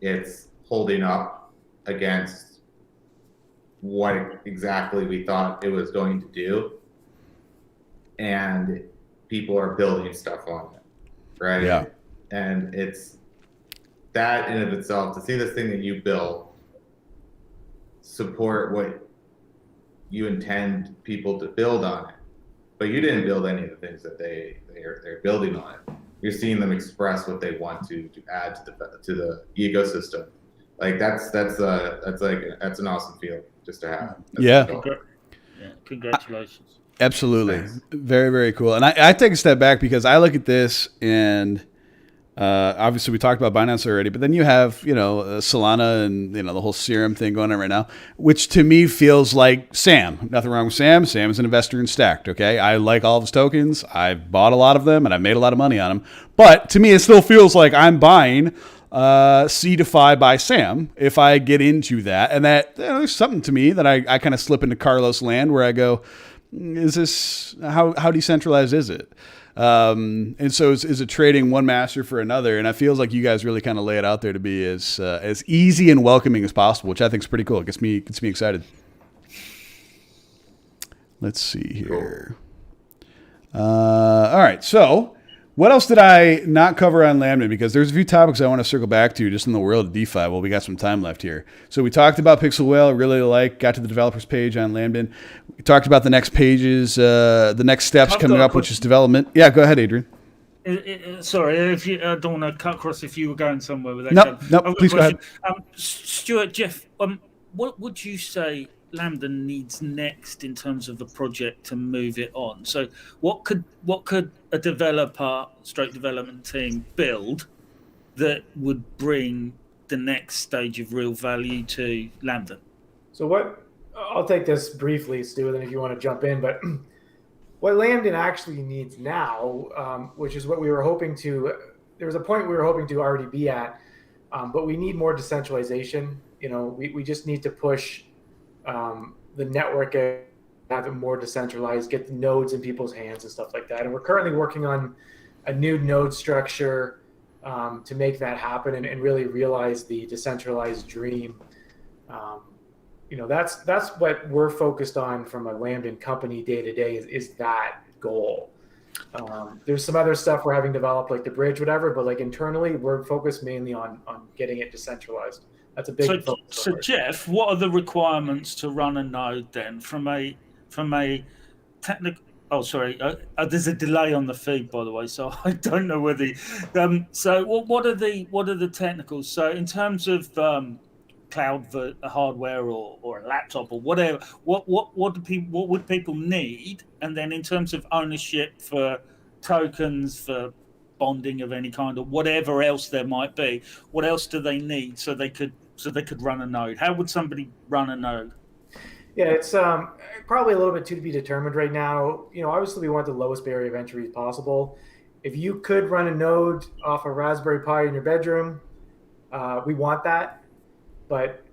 It's holding up against what exactly we thought it was going to do. And people are building stuff on it, right? Yeah. And it's that in of itself, to see this thing that you built support what you intend people to build on it. But you didn't build any of the things that they're building on it. You're seeing them express what they want to add to the ecosystem. Like that's an awesome feeling just to have. Yeah. Congratulations. Absolutely. Thanks. Very, very cool. And I take a step back because I look at this and obviously we talked about Binance already, but then you have, Solana and, the whole Serum thing going on right now, which to me feels like Sam. Nothing wrong with Sam. Sam is an investor in Stacked, okay? I like all of his tokens. I've bought a lot of them and I've made a lot of money on them. But to me, it still feels like I'm buying Seedify by Sam if I get into that. And that there's something to me that I kind of slip into Carlos land where I go, is this how decentralized is it? And so is it trading one master for another? And it feels like you guys really kind of lay it out there to be as easy and welcoming as possible, which I think is pretty cool. It gets me excited. Let's see here. All right. So what else did I not cover on Lambda? Because there's a few topics I want to circle back to just in the world of DeFi. Well, we got some time left here. So we talked about Pixel Whale, really got to the developers page on Lambda. We talked about the next pages, the next steps coming up, which is development. Yeah, go ahead, Adrian. Sorry, if you I don't want to cut across if you were going somewhere with that. No, please go ahead. Stuart, Jeff, what would you say Lambda needs next in terms of the project to move it on? So what could a development team build that would bring the next stage of real value to Lambda? So I'll take this briefly, Stu, and if you want to jump in, but what Lambda actually needs now, which is what we were hoping to, there was a point we were hoping to already be at, but we need more decentralization. We just need to push the network, have it more decentralized, get the nodes in people's hands and stuff like that. And we're currently working on a new node structure to make that happen and really realize the decentralized dream. That's what we're focused on from a Lambda company day to day is that goal. There's some other stuff we're having developed, like the bridge, whatever, but like internally, we're focused mainly on getting it decentralized. That's a big focus. So Jeff, what are the requirements to run a node then from a technical? Oh, sorry. There's a delay on the feed, by the way, so I don't know whether. So what are the technicals? So in terms of cloud hardware or a laptop or whatever, what would people need? And then in terms of ownership for tokens, for bonding of any kind or whatever else there might be, what else do they need so they could run a node? How would somebody run a node? Yeah, it's probably a little bit to be determined right now. Obviously we want the lowest barrier of entry possible. If you could run a node off a Raspberry Pi in your bedroom, we want that. But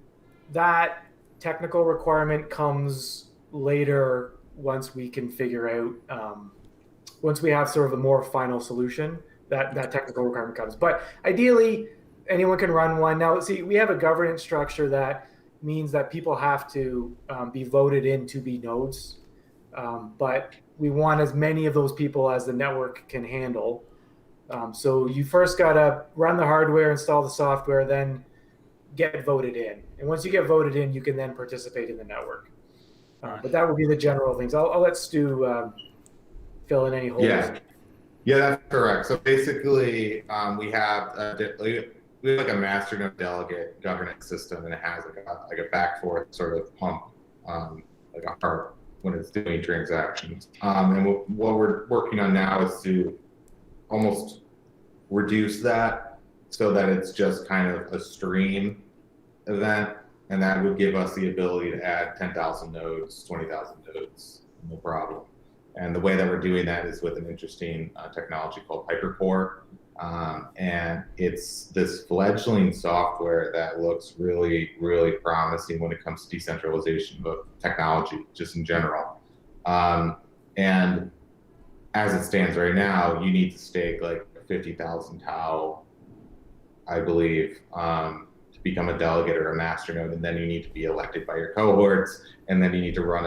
that technical requirement comes later once we can figure out, once we have sort of a more final solution, that technical requirement comes. But ideally, anyone can run one. Now, see, we have a governance structure that means that people have to be voted in to be nodes. But we want as many of those people as the network can handle. So you first got to run the hardware, install the software, then get voted in. And once you get voted in, you can then participate in the network. But that would be the general things. I'll let Stu fill in any holes. Yeah, that's correct. So basically, we have like a master node delegate governance system, and it has like a back forth sort of pump, like a heart when it's doing transactions. And what we're working on now is to almost reduce that so that it's just kind of a stream event, and that would give us the ability to add 10,000 nodes, 20,000 nodes, no problem. And the way that we're doing that is with an interesting technology called Hypercore. And it's this fledgling software that looks really, really promising when it comes to decentralization of technology, just in general. And as it stands right now, you need to stake like 50,000 tau, I believe, to become a delegate or a master node, and then you need to be elected by your cohorts, and then you need to run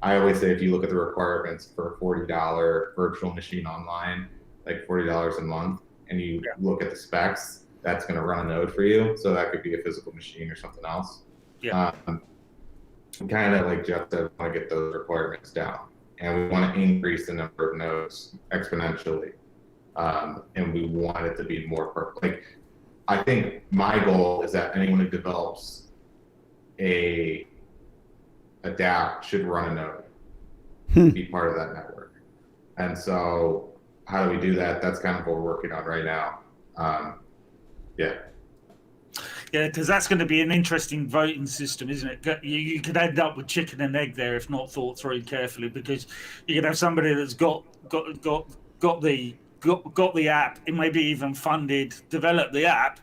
I always say if you look at the requirements for a $40 virtual machine online, like $40 a month, and you look at the specs, that's going to run a node for you. So that could be a physical machine or something else. Yeah. Kind of like Jeff said, want to get those requirements down, and we want to increase the number of nodes exponentially. And we want it to be more perfect. Like, I think my goal is that anyone who develops a DApp should run a node, be part of that network. And so how do we do that? That's kind of what we're working on right now. Yeah, because that's going to be an interesting voting system, isn't it? You could end up with chicken and egg there if not thought through carefully, because you could have somebody that's got the app, it maybe even funded, developed the app,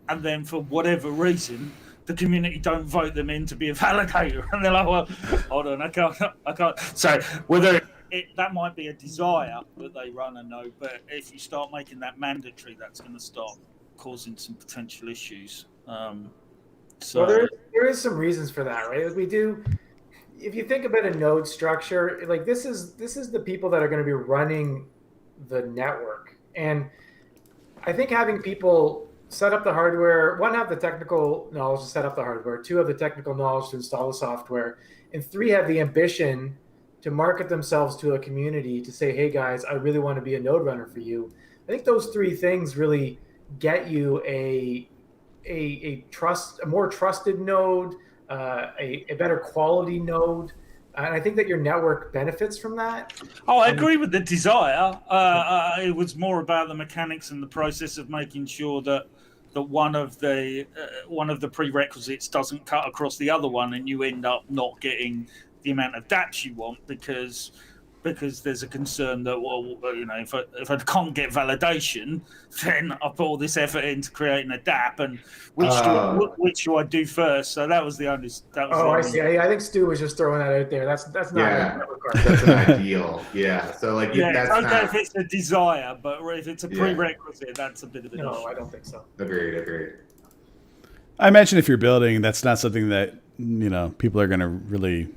and then for whatever reason, the community don't vote them in to be a validator, and they're like, well, hold on, I can't. So whether that might be a desire that they run a node, but if you start making that mandatory, that's going to start causing some potential issues. So there is some reasons for that, right? Like we do, if you think about a node structure, like this is the people that are going to be running the network. And I think having people set up the hardware, one, have the technical knowledge to set up the hardware, two, have the technical knowledge to install the software, and three, have the ambition to market themselves to a community to say, hey guys, I really want to be a node runner for you. I think those three things really get you a more trusted node, a better quality node. And I think that your network benefits from that. Oh, I agree with the desire. It was more about the mechanics and the process of making sure that one of the prerequisites doesn't cut across the other one, and you end up not getting the amount of DApps you want because there's a concern that, well, you know, if I can't get validation, then I put all this effort into creating a DApp, and which do I do first? So that was the only. I see. I think Stu was just throwing that out there. That's not. Yeah, that's an ideal. Yeah. So like, that's it's okay if it's a desire, but if it's a prerequisite, that's a bit of an issue. No, I don't think so. Agreed. I mentioned if you're building, that's not something that, you know, people are going to really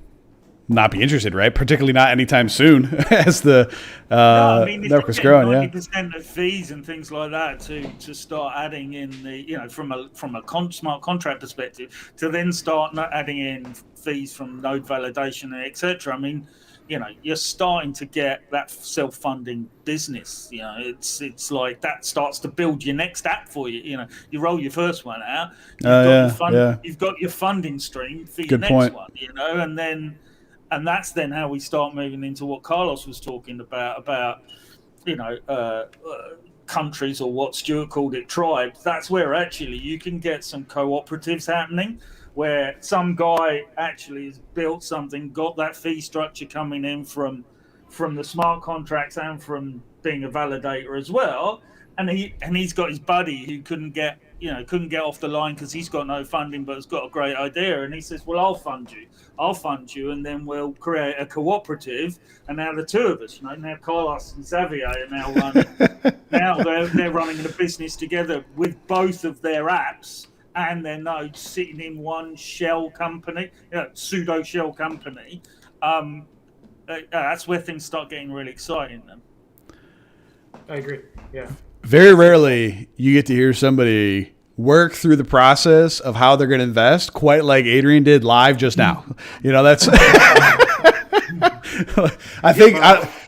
not be interested, right? Particularly not anytime soon, as the network is growing. 90% of fees and things like that to start adding in the, you know, from a smart contract perspective, to then start not adding in fees from node validation and etc. I mean, you know, you're starting to get that self-funding business. You know, it's like that starts to build your next app for you. You know, you roll your first one out, you've got your funding stream for your next one. You know, and that's then how we start moving into what Carlos was talking about, you know, countries, or what Stuart called it, tribes. That's where actually you can get some cooperatives happening, where some guy actually has built something, got that fee structure coming in from the smart contracts and from being a validator as well, and he's got his buddy who couldn't get off the line because he's got no funding but has got a great idea, and he says, well, I'll fund you, and then we'll create a cooperative. And now the two of us, you know, now Carlos and Xavier are now running. Now they're running a business together with both of their apps and their nodes sitting in one shell company, pseudo shell company. That's where things start getting really exciting then. I agree. Yeah. Very rarely you get to hear somebody work through the process of how they're going to invest quite like Adrian did live just now. You know, that's I think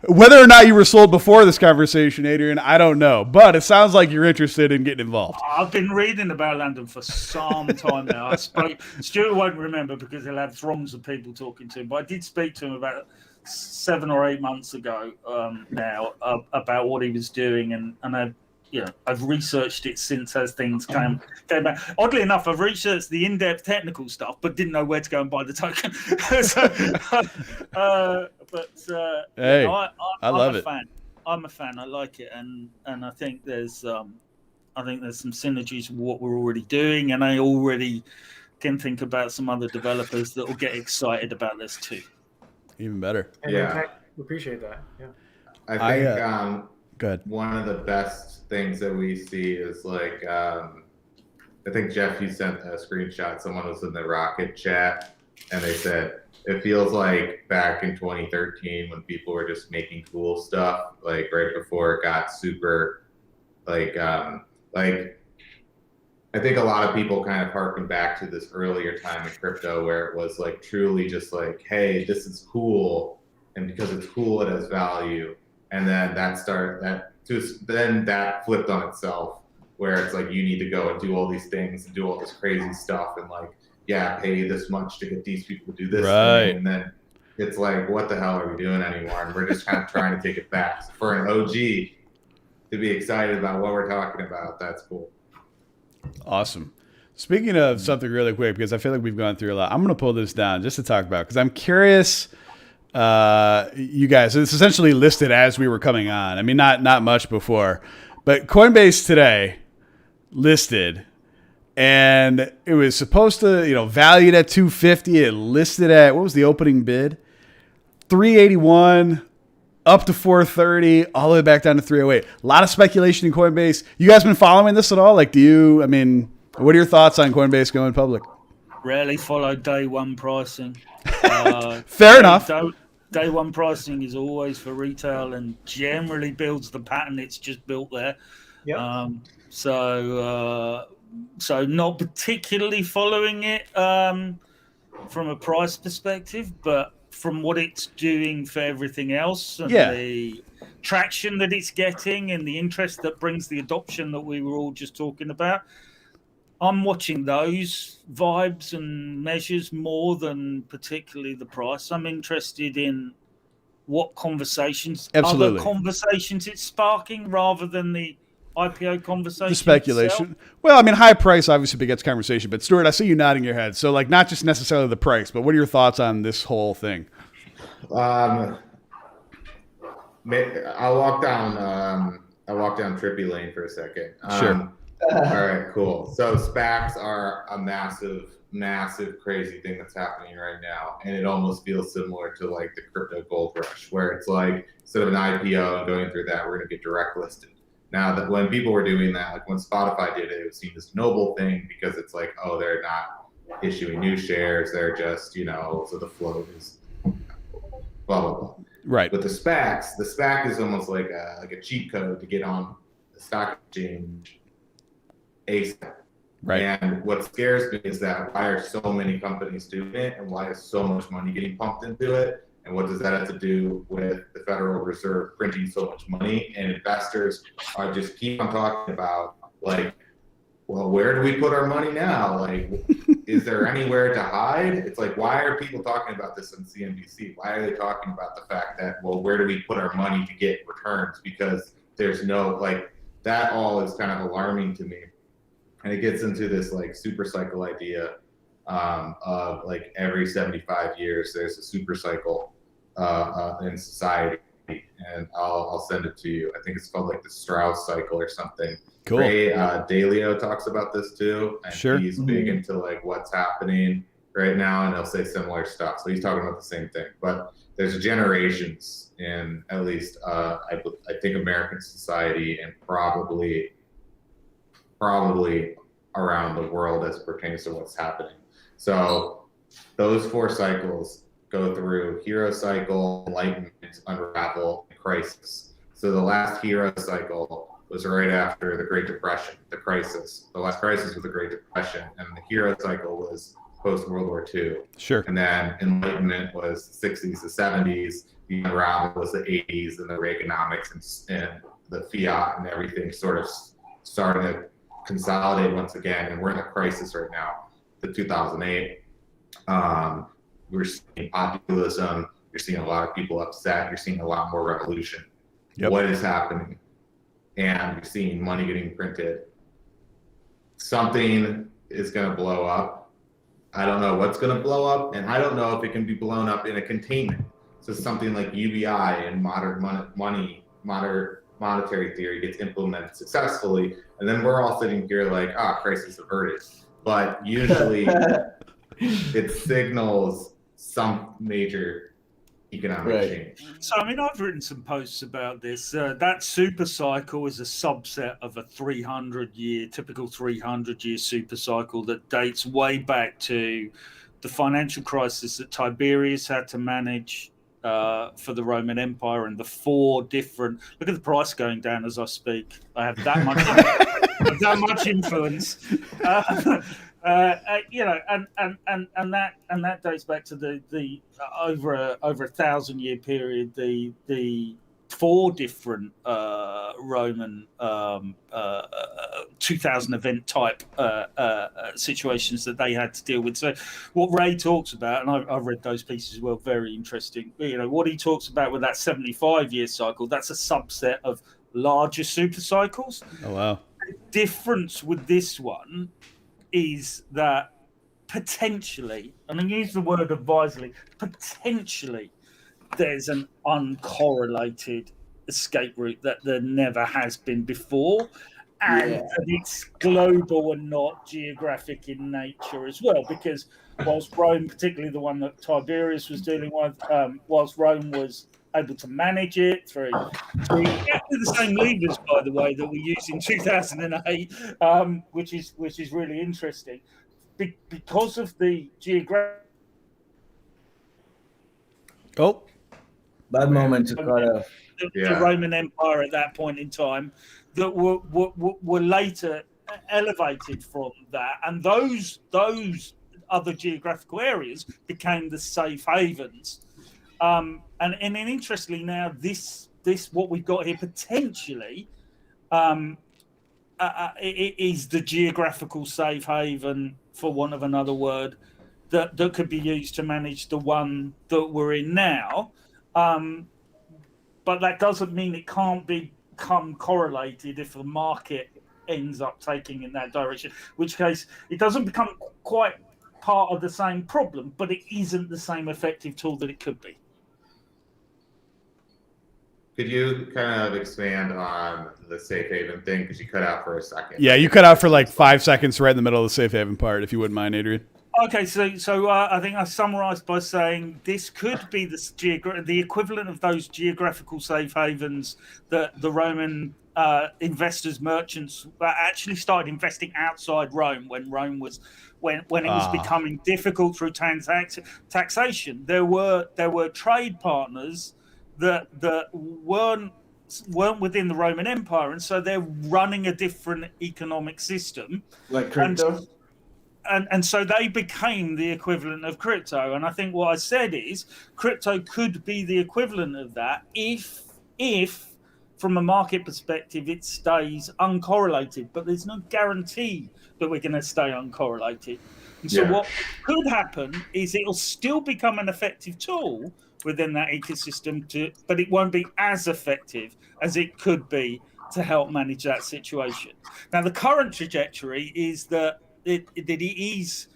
whether or not you were sold before this conversation, Adrian, I don't know, but it sounds like you're interested in getting involved. I've been reading about London for some time now. Stuart won't remember because he'll have throngs of people talking to him, but I did speak to him about 7 or 8 months ago now about what he was doing, and I've researched it since as things came back. Oddly enough, I've researched the in-depth technical stuff, but didn't know where to go and buy the token. Hey, I love it. I'm a fan. I like it, and I think there's some synergies with what we're already doing, and I already can think about some other developers that will get excited about this too. Even better. And we appreciate that. Yeah. I think go ahead. One of the best things that we see is like, I think Jeff, you sent a screenshot. Someone was in the Rocket chat and they said, it feels like back in 2013 when people were just making cool stuff, like right before it got super, I think a lot of people kind of harken back to this earlier time in crypto where it was like truly just like, hey, this is cool, and because it's cool, it has value. And then that flipped on itself, where it's like you need to go and do all these things and do all this crazy stuff and like, pay this much to get these people to do this thing. And then it's like, what the hell are we doing anymore? And we're just kind of trying to take it back. So for an OG to be excited about what we're talking about, that's cool. Awesome. Speaking of something really quick, because I feel like we've gone through a lot, I'm going to pull this down just to talk about, because I'm curious, you guys, it's essentially listed as we were coming on. I mean, not much before, but Coinbase today listed, and it was supposed to, valued at 250. It listed at, what was the opening bid? 381. Up to 430, all the way back down to 308. A lot of speculation in Coinbase. You guys been following this at all? What are your thoughts on Coinbase going public? rarely follow day one pricing. Fair enough. Day one pricing is always for retail and generally builds the pattern it's just built there. Yep. So not particularly following it from a price perspective, but from what it's doing for everything else and the traction that it's getting and the interest that brings the adoption that we were all just talking about, I'm watching those vibes and measures more than particularly the price. I'm interested in what conversations, other conversations it's sparking rather than the IPO conversation. The speculation. Itself. Well, I mean, high price obviously begets conversation, but Stuart, I see you nodding your head. So, like, not just necessarily the price, but what are your thoughts on this whole thing? I'll walk down Trippy Lane for a second. Sure. All right, cool. So SPACs are a massive, crazy thing that's happening right now. And it almost feels similar to like the crypto gold rush, where it's like, instead of an IPO and going through that, we're going to get direct listed. Now that when people were doing that, like when Spotify did it, it was seen as a noble thing because it's like, oh, they're not issuing new shares. They're just, so the float is blah, blah, blah. Right. But the SPAC is almost like a cheat code to get on the stock exchange ASAP. Right. And what scares me is that why are so many companies doing it and why is so much money getting pumped into it? And what does that have to do with the Federal Reserve printing so much money? And investors are just keep on talking about like, well, where do we put our money now? Like, is there anywhere to hide? It's like, why are people talking about this on CNBC? Why are they talking about the fact that, well, where do we put our money to get returns? Because there's no, like, that all is kind of alarming to me. And it gets into this like super cycle idea of like every 75 years, there's a super cycle in society. And I'll send it to you. I think it's called like the Strauss cycle or something. Cool. Ray Dalio talks about this too. And Sure. He's big into like what's happening right now, and he'll say similar stuff. So he's talking about the same thing. But there's generations in at least I think American society and probably around the world as it pertains to what's happening. So those 4 cycles go through hero cycle, enlightenment, unravel, and crisis. So the last hero cycle was right after the Great Depression, the crisis. The last crisis was the Great Depression, and the hero cycle was post-World War II. Sure. And then enlightenment was the 60s, the 70s, the unravel was the 80s, and the Reaganomics and the fiat and everything sort of started to consolidate once again. And we're in a crisis right now, the 2008. We're seeing populism. You're seeing a lot of people upset. You're seeing a lot more revolution. Yep. What is happening? And you're seeing money getting printed. Something is going to blow up. I don't know what's going to blow up, and I don't know if it can be blown up in a containment. So something like UBI and modern monetary theory gets implemented successfully, and then we're all sitting here like, crisis averted. But usually it signals some major economic change. So, I mean, I've written some posts about this. That super cycle is a subset of a typical 300-year super cycle that dates way back to the financial crisis that Tiberius had to manage for the Roman Empire, and the 4 different. Look at the price going down as I speak. I have that much, that much influence. And that dates back to the over a 1,000-year period. The 4 different Roman 2000 event type situations that they had to deal with. So what Ray talks about, and I've read those pieces as well, very interesting. What he talks about with that 75-year cycle, that's a subset of larger super cycles. Oh, wow. The difference with this one is that potentially, and I use the word advisedly, potentially there's an uncorrelated escape route that there never has been before, and that it's global and not geographic in nature as well, because whilst Rome, particularly the one that Tiberius was dealing with, whilst Rome was able to manage it through exactly the same levers, by the way, that we used in 2008, which is really interesting. because of the geographic. Oh, Bad moment to cut off. The Yeah. Roman Empire at that point in time that were later elevated from that, and those other geographical areas became the safe havens. And interestingly, now this what we've got here potentially it is the geographical safe haven, for want of another word, that could be used to manage the one that we're in now. But that doesn't mean it can't become correlated if the market ends up taking in that direction, in which case it doesn't become quite part of the same problem, but it isn't the same effective tool that it could be. Could you kind of expand on the safe haven thing? Because you cut out for a second. yeah, you cut out for like 5 seconds right in the middle of the safe haven part, if you wouldn't mind, Adrian. Okay, so I think I summarised by saying this could be the equivalent of those geographical safe havens that the Roman investors, merchants actually started investing outside Rome when Rome was when it was becoming difficult through taxation. There were trade partners that weren't within the Roman Empire, and so they're running a different economic system. Like crypto? And so they became the equivalent of crypto. And I think what I said is crypto could be the equivalent of that if from a market perspective, it stays uncorrelated. But there's no guarantee that we're going to stay uncorrelated. And so what could happen is it'll still become an effective tool within that ecosystem, but it won't be as effective as it could be to help manage that situation. Now, the current trajectory is that it is,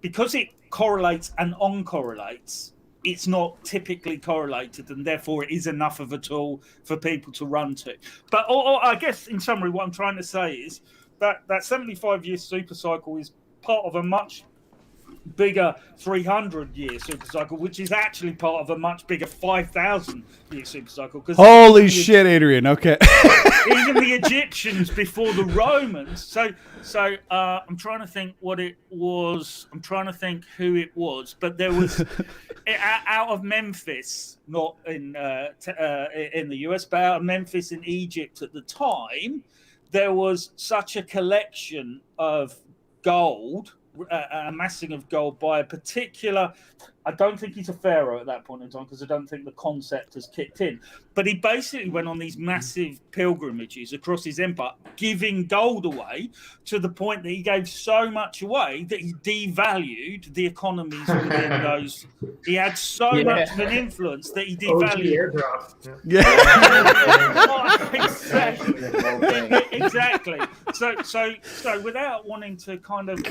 because it correlates and uncorrelates, it's not typically correlated, and therefore it is enough of a tool for people to run to. But I guess in summary, what I'm trying to say is that 75-year super cycle is part of a much bigger 300-year super cycle, which is actually part of a much bigger 5,000-year super cycle. Holy shit, Adrian! Okay. Even the Egyptians before the Romans. So I'm trying to think what it was. I'm trying to think who it was. But there was out of Memphis, not in the US, but out of Memphis in Egypt at the time, there was such a collection of gold, amassing of gold by a particular, I don't think he's a pharaoh at that point in time, because I don't think the concept has kicked in, but he basically went on these massive pilgrimages across his empire, giving gold away to the point that he gave so much away that he devalued the economies within those. He had so much of an influence that he devalued. Exactly. So without wanting to kind of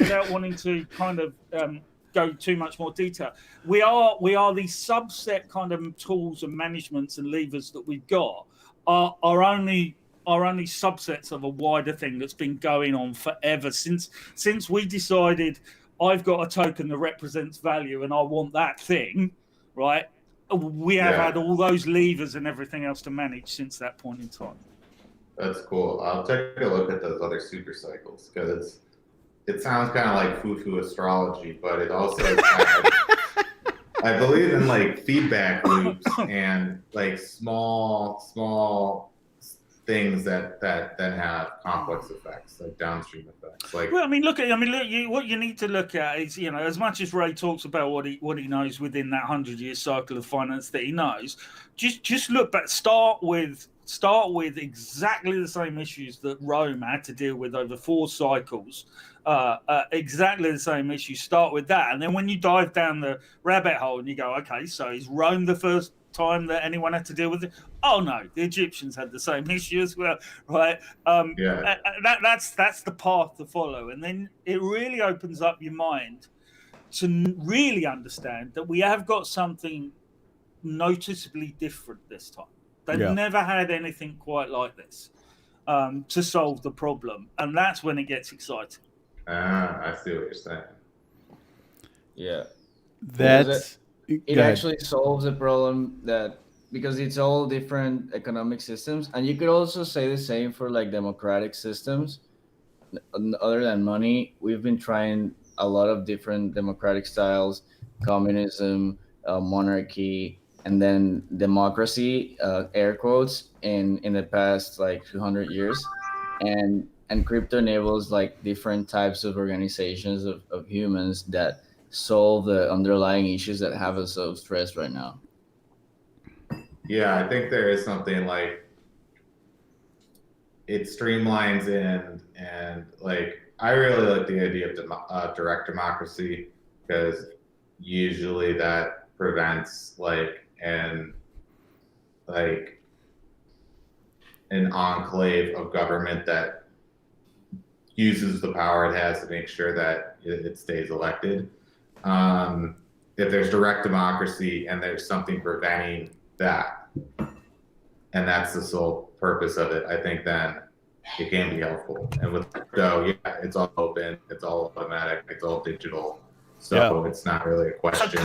go too much more detail, we are these subset kind of tools and managements and levers that we've got are only subsets of a wider thing that's been going on forever since we decided I've got a token that represents value and I want that thing, right? We have had all those levers and everything else to manage since that point in time. That's cool. I'll take a look at those other super cycles, because it sounds kind of like foo-foo astrology, but it also kind of, I believe in like feedback loops and like small things that have complex effects, like downstream effects. Like, well, look, what you need to look at is, as much as Ray talks about what he knows within that 100-year cycle of finance that he knows, just look back. Start with exactly the same issues that Rome had to deal with over 4 cycles. Exactly the same issues. Start with that, and then when you dive down the rabbit hole and you go, okay, so is Rome the first time that anyone had to deal with it? Oh no, the Egyptians had the same issue as well, right? That's the path to follow, and then it really opens up your mind to really understand that we have got something noticeably different this time. They've never had anything quite like this to solve the problem, and that's when it gets exciting. I see what you're saying. Yeah. It actually solves a problem that, because it's all different economic systems, and you could also say the same for like democratic systems. Other than money, we've been trying a lot of different democratic styles, communism, monarchy, and then democracy, air quotes, in the past like 200 years, and crypto enables like different types of organizations of humans that solve the underlying issues that have us so stressed right now. Yeah, I think there is something like it streamlines and like I really like the idea of direct democracy because usually that prevents like an enclave of government that uses the power it has to make sure that it stays elected. If there's direct democracy and there's something preventing that, and that's the sole purpose of it, I think then it can be helpful. And with crypto, yeah, it's all open, it's all automatic, it's all digital. So it's not really a question. So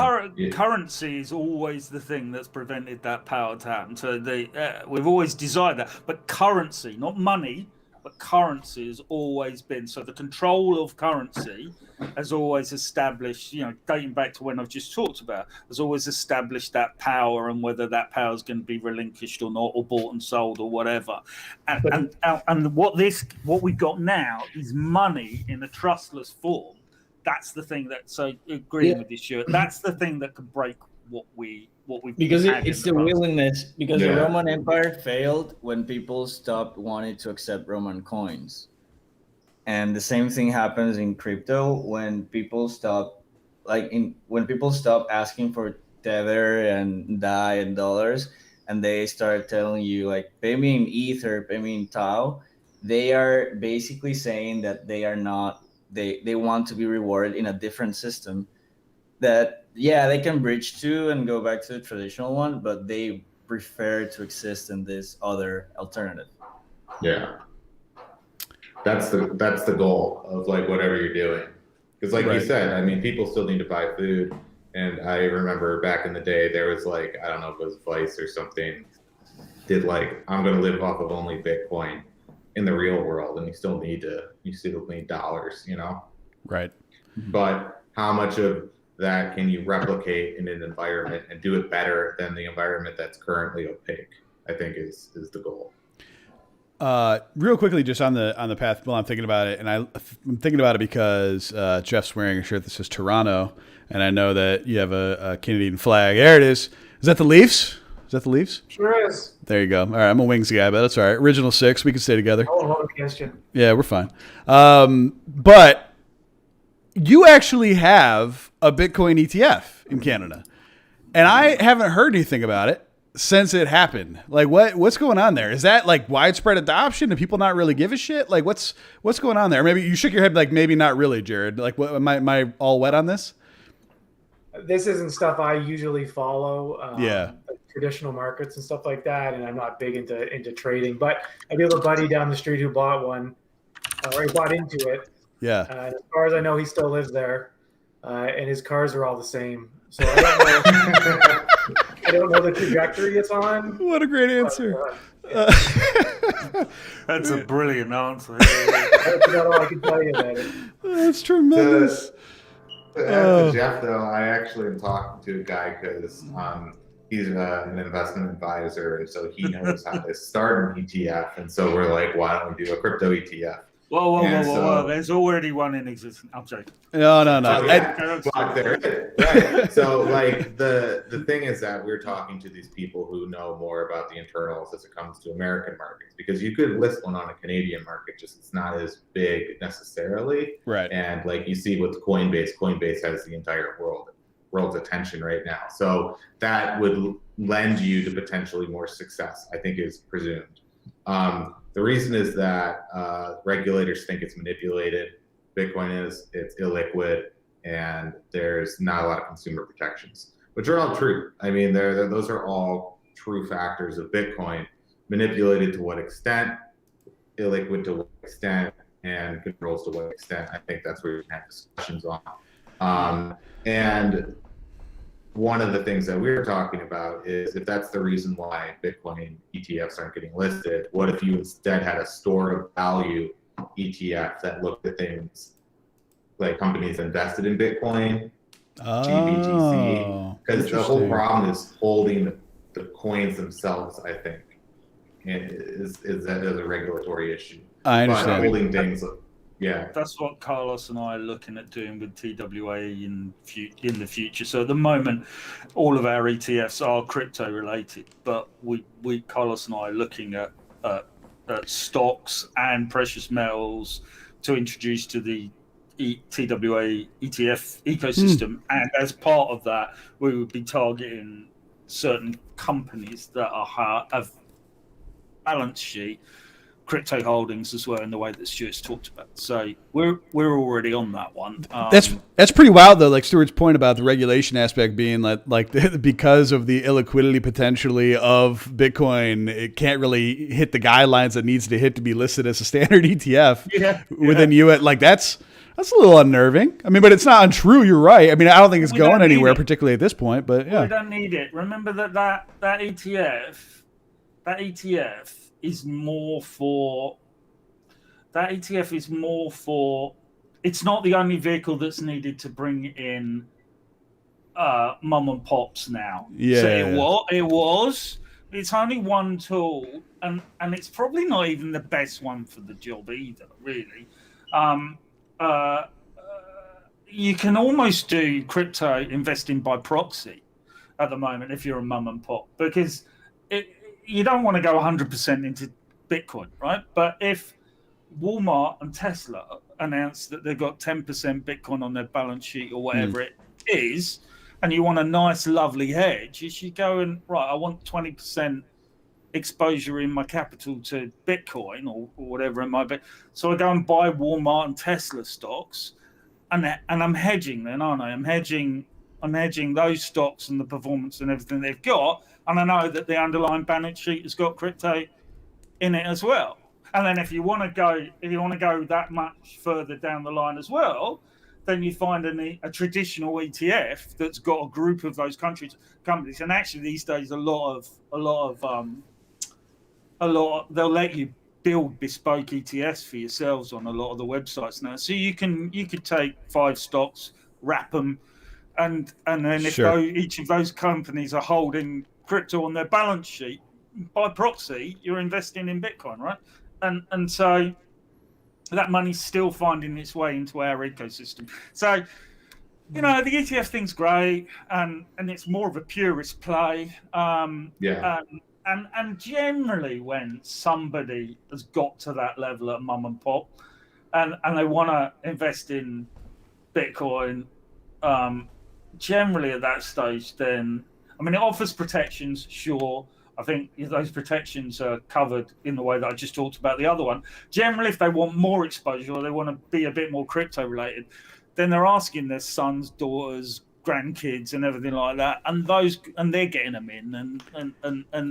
currency is always the thing that's prevented that power to happen. So we've always desired that. But currency, not money, but currency has always been. So the control of currency has always established, dating back to when I've just talked about, has always established that power and whether that power is going to be relinquished or not, or bought and sold or whatever. And what we've got now is money in a trustless form. That's the thing that, so agreeing with this, Stuart, that's the thing that could break what we've because it's the willingness, because the Roman Empire failed when people stopped wanting to accept Roman coins. And the same thing happens in crypto when people stop asking for Tether and DAI and dollars, and they start telling you like, pay me in Ether, pay me in Tau. They are basically saying that they are not, they want to be rewarded in a different system that, they can bridge to and go back to the traditional one, but they prefer to exist in this other alternative. Yeah. That's the goal of like whatever you're doing. Because like you said, I mean, people still need to buy food. And I remember back in the day, there was like, I don't know if it was Vice or something, did like, I'm going to live off of only Bitcoin in the real world. And you still need dollars, Right. But how much of that can you replicate in an environment and do it better than the environment that's currently opaque, I think is the goal. Real quickly, just on the path, while I'm thinking about it, and I'm thinking about it because Jeff's wearing a shirt that says Toronto, and I know that you have a Canadian flag. There it is. Is that the Leafs? Is that the Leafs? Sure is. There you go. All right, I'm a Wings guy, but that's all right. Original 6, we can stay together. I won't hold it against you. Yeah, we're fine. But you actually have a Bitcoin ETF in Canada, and I haven't heard anything about it since it happened. Like, what's going on there? Is that like widespread adoption? Do people not really give a shit? Like, what's going on there? Maybe you shook your head like maybe not really, Jared. Like, what am I all wet on this? This isn't stuff I usually follow. Yeah. Traditional markets and stuff like that, and I'm not big into trading. But I do have a buddy down the street who bought one, or he bought into it. Yeah. As far as I know, he still lives there, and his cars are all the same. So I don't know the trajectory it's on. What a great answer. That's a brilliant answer. That's about all I can tell you about it. That's tremendous. To add to Jeff, though, I actually am talking to a guy because he's an investment advisor, and so he knows how to start an ETF. And so we're like, why don't we do a crypto ETF? Whoa. There's already one in existence. I'm sorry. No. But there is. Right. So, like, the thing is that we're talking to these people who know more about the internals as it comes to American markets, because you could list one on a Canadian market, just it's not as big necessarily. Right. And like you see with Coinbase has the entire world's attention right now. So that would lend you to potentially more success, I think is presumed. The reason is that regulators think it's manipulated. Bitcoin it's illiquid, and there's not a lot of consumer protections, which are all true. I mean, those are all true factors of Bitcoin. Manipulated to what extent, illiquid to what extent, and controls to what extent. I think that's where we have discussions on. And one of the things that we were talking about is if that's the reason why Bitcoin ETFs aren't getting listed, what if you instead had a store of value ETF that looked at things like companies invested in Bitcoin, Oh, GBTC, because the whole interesting. problem is holding the coins themselves. I think is that is a regulatory issue. I But understand. holding things, yeah, That's what Carlos and I are looking at doing with TWA in the future. So at the moment, all of our ETFs are crypto related, but Carlos and I are looking at stocks and precious metals to introduce to the TWA ETF ecosystem. And as part of that, we would be targeting certain companies that have balance sheet crypto holdings as well, in the way that Stuart's talked about. So we're already on that one. That's pretty wild though. Like Stuart's point about the regulation aspect being like because of the illiquidity potentially of Bitcoin, it can't really hit the guidelines that needs to hit to be listed as a standard ETF within US. Like that's a little unnerving. I mean, but it's not untrue. You're right. I mean, I don't think it's going anywhere, particularly at this point. But yeah, we don't need it. Remember that ETF is more for. That ETF is more for. It's not the only vehicle that's needed to bring in mum and pops now. Yeah. So it was. It's only one tool, and it's probably not even the best one for the job either. Really, you can almost do crypto investing by proxy at the moment if you're a mum and pop, because you don't want to go 100% into Bitcoin, right? But if Walmart and Tesla announce that they've got 10% Bitcoin on their balance sheet or whatever it is, and you want a nice, lovely hedge, you should go and, right, I want 20% exposure in my capital to Bitcoin or whatever it might be. So I go and buy Walmart and Tesla stocks, and I'm hedging then, aren't I? I'm hedging those stocks and the performance and everything they've got, and I know that the underlying balance sheet has got crypto in it as well. And then if you want to go that much further down the line as well, then you find a traditional ETF that's got a group of those companies. And actually these days, they'll let you build bespoke ETFs for yourselves on a lot of the websites now. So you could take 5 stocks, wrap them, and then if each of those companies are holding crypto on their balance sheet, by proxy, you're investing in Bitcoin, right? And so that money's still finding its way into our ecosystem. So, the ETF thing's great, and it's more of a purist play. And generally, when somebody has got to that level at mum and pop, and they want to invest in Bitcoin, generally at that stage, then it offers protections, sure. I think those protections are covered in the way that I just talked about the other one. Generally, if they want more exposure or they want to be a bit more crypto related, then they're asking their sons, daughters, grandkids, and everything like that, and they're getting them in, and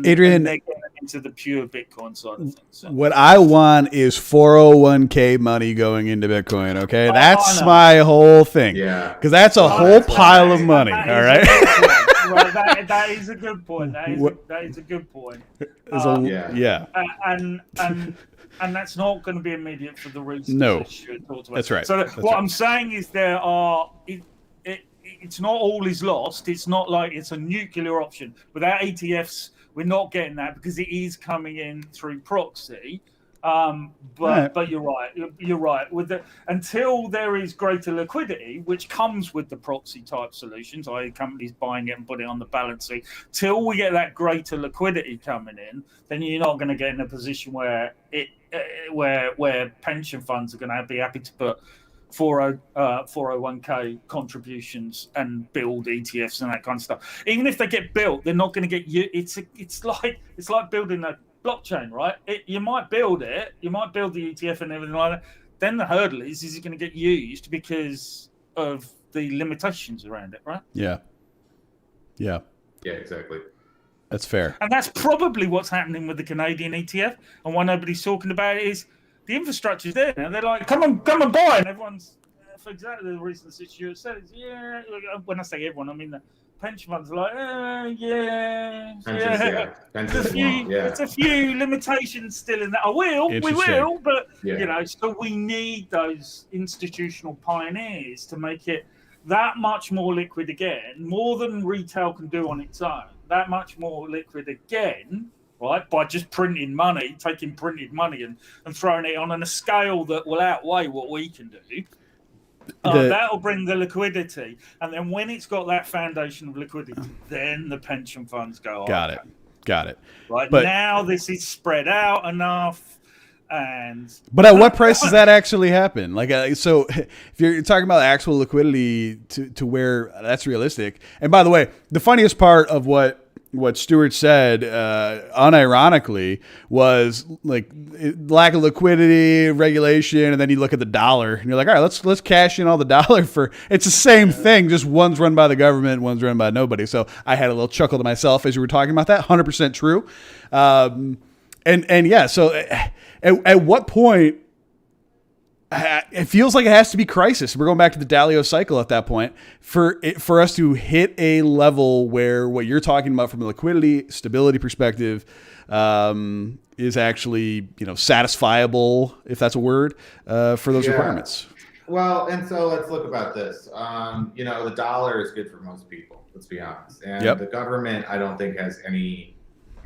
Adrian, and they're getting into the pure Bitcoin side of things. So. What I want is 401k money going into Bitcoin. Okay, that's my whole thing. Yeah, because that's a whole pile of money. All right. Well, that is a good point. That is a good point. And that's not going to be immediate for the reasons that you talked about. That's right. So I'm saying is it's not all is lost. It's not like it's a nuclear option. Without ETFs, we're not getting that because it is coming in through proxy. But you're right. You're right. Until there is greater liquidity, which comes with the proxy type solutions, i.e., companies buying it and putting it on the balance sheet. Till we get that greater liquidity coming in, then you're not going to get in a position where where pension funds are going to be happy to put 401k contributions and build ETFs and that kind of stuff. Even if they get built, they're not going to get you. It's like building a blockchain, right? You might build it, you might build the ETF and everything like that. Then the hurdle is it going to get used because of the limitations around it, right? Yeah, exactly. That's fair. And that's probably what's happening with the Canadian ETF. And why nobody's talking about it is the infrastructure's there now. They're like, come and buy, and everyone's for exactly the reason that Stuart said. When I say everyone, I mean pension funds are like, yeah. Pensions won't, yeah. There's a few limitations still in that. We Interesting. will, but Yeah. so we need those institutional pioneers to make it that much more liquid again, more than retail can do on its own. That much more liquid again, right? By just printing money, taking printed money and throwing it on a scale that will outweigh what we can do. That'll bring the liquidity, and then when it's got that foundation of liquidity, then the pension funds go. Got it. Right, But now this is spread out enough, but at what price does that actually happen? Like, so if you're talking about actual liquidity to where that's realistic, and by the way, the funniest part of what Stuart said, unironically, was like lack of liquidity, regulation, and then you look at the dollar, and you're like, all right, let's cash in all the dollar for. It's the same thing, just one's run by the government, one's run by nobody. So I had a little chuckle to myself as you were talking about that. 100% true, and yeah. So at what point? It feels like it has to be crisis. We're going back to the Dalio cycle at that point for us to hit a level where what you're talking about from a liquidity stability perspective is actually satisfiable, if that's a word, for those requirements. Well, and so let's look about this. The dollar is good for most people. Let's be honest. And the government, I don't think has any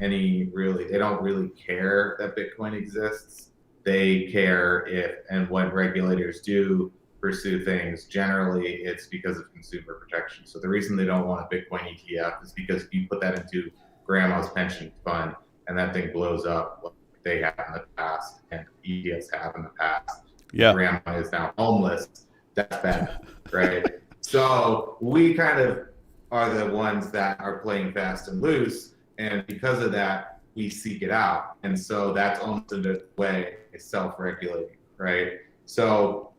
really. They don't really care that Bitcoin exists. They care if and when regulators do pursue things, generally it's because of consumer protection. So the reason they don't want a Bitcoin ETF is because if you put that into grandma's pension fund and that thing blows up like they have in the past and ETFs have in the past, grandma is now homeless, that's bad, right? So we kind of are the ones that are playing fast and loose, and because of that, we seek it out. And so that's almost in a way self-regulating, right? So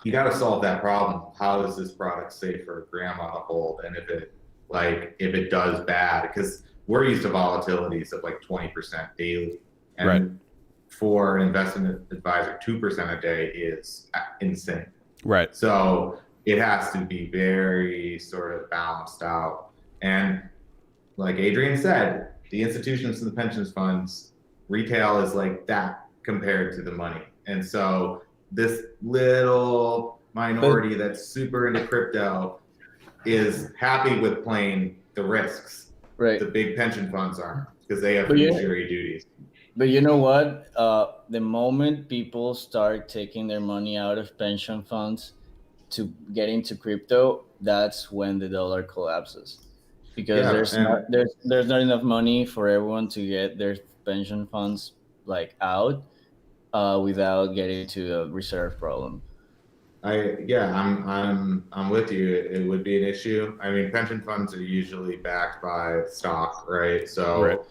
you got to solve that problem. How is this product safe for grandma to hold? And if it does bad, because we're used to volatilities of like 20% daily. And for an investment advisor, 2% a day is insane. Right. So it has to be very sort of balanced out. And like Adrian said, the institutions and the pensions funds, retail is like that compared to the money. And so this little minority that's super into crypto is happy with playing the risks. Right. The big pension funds aren't, because they have fiduciary duties. But you know what? The moment people start taking their money out of pension funds to get into crypto, that's when the dollar collapses. Because there's not enough money for everyone to get their pension funds out without getting to a reserve problem. I'm with you. It would be an issue. I mean, pension funds are usually backed by stock, right? So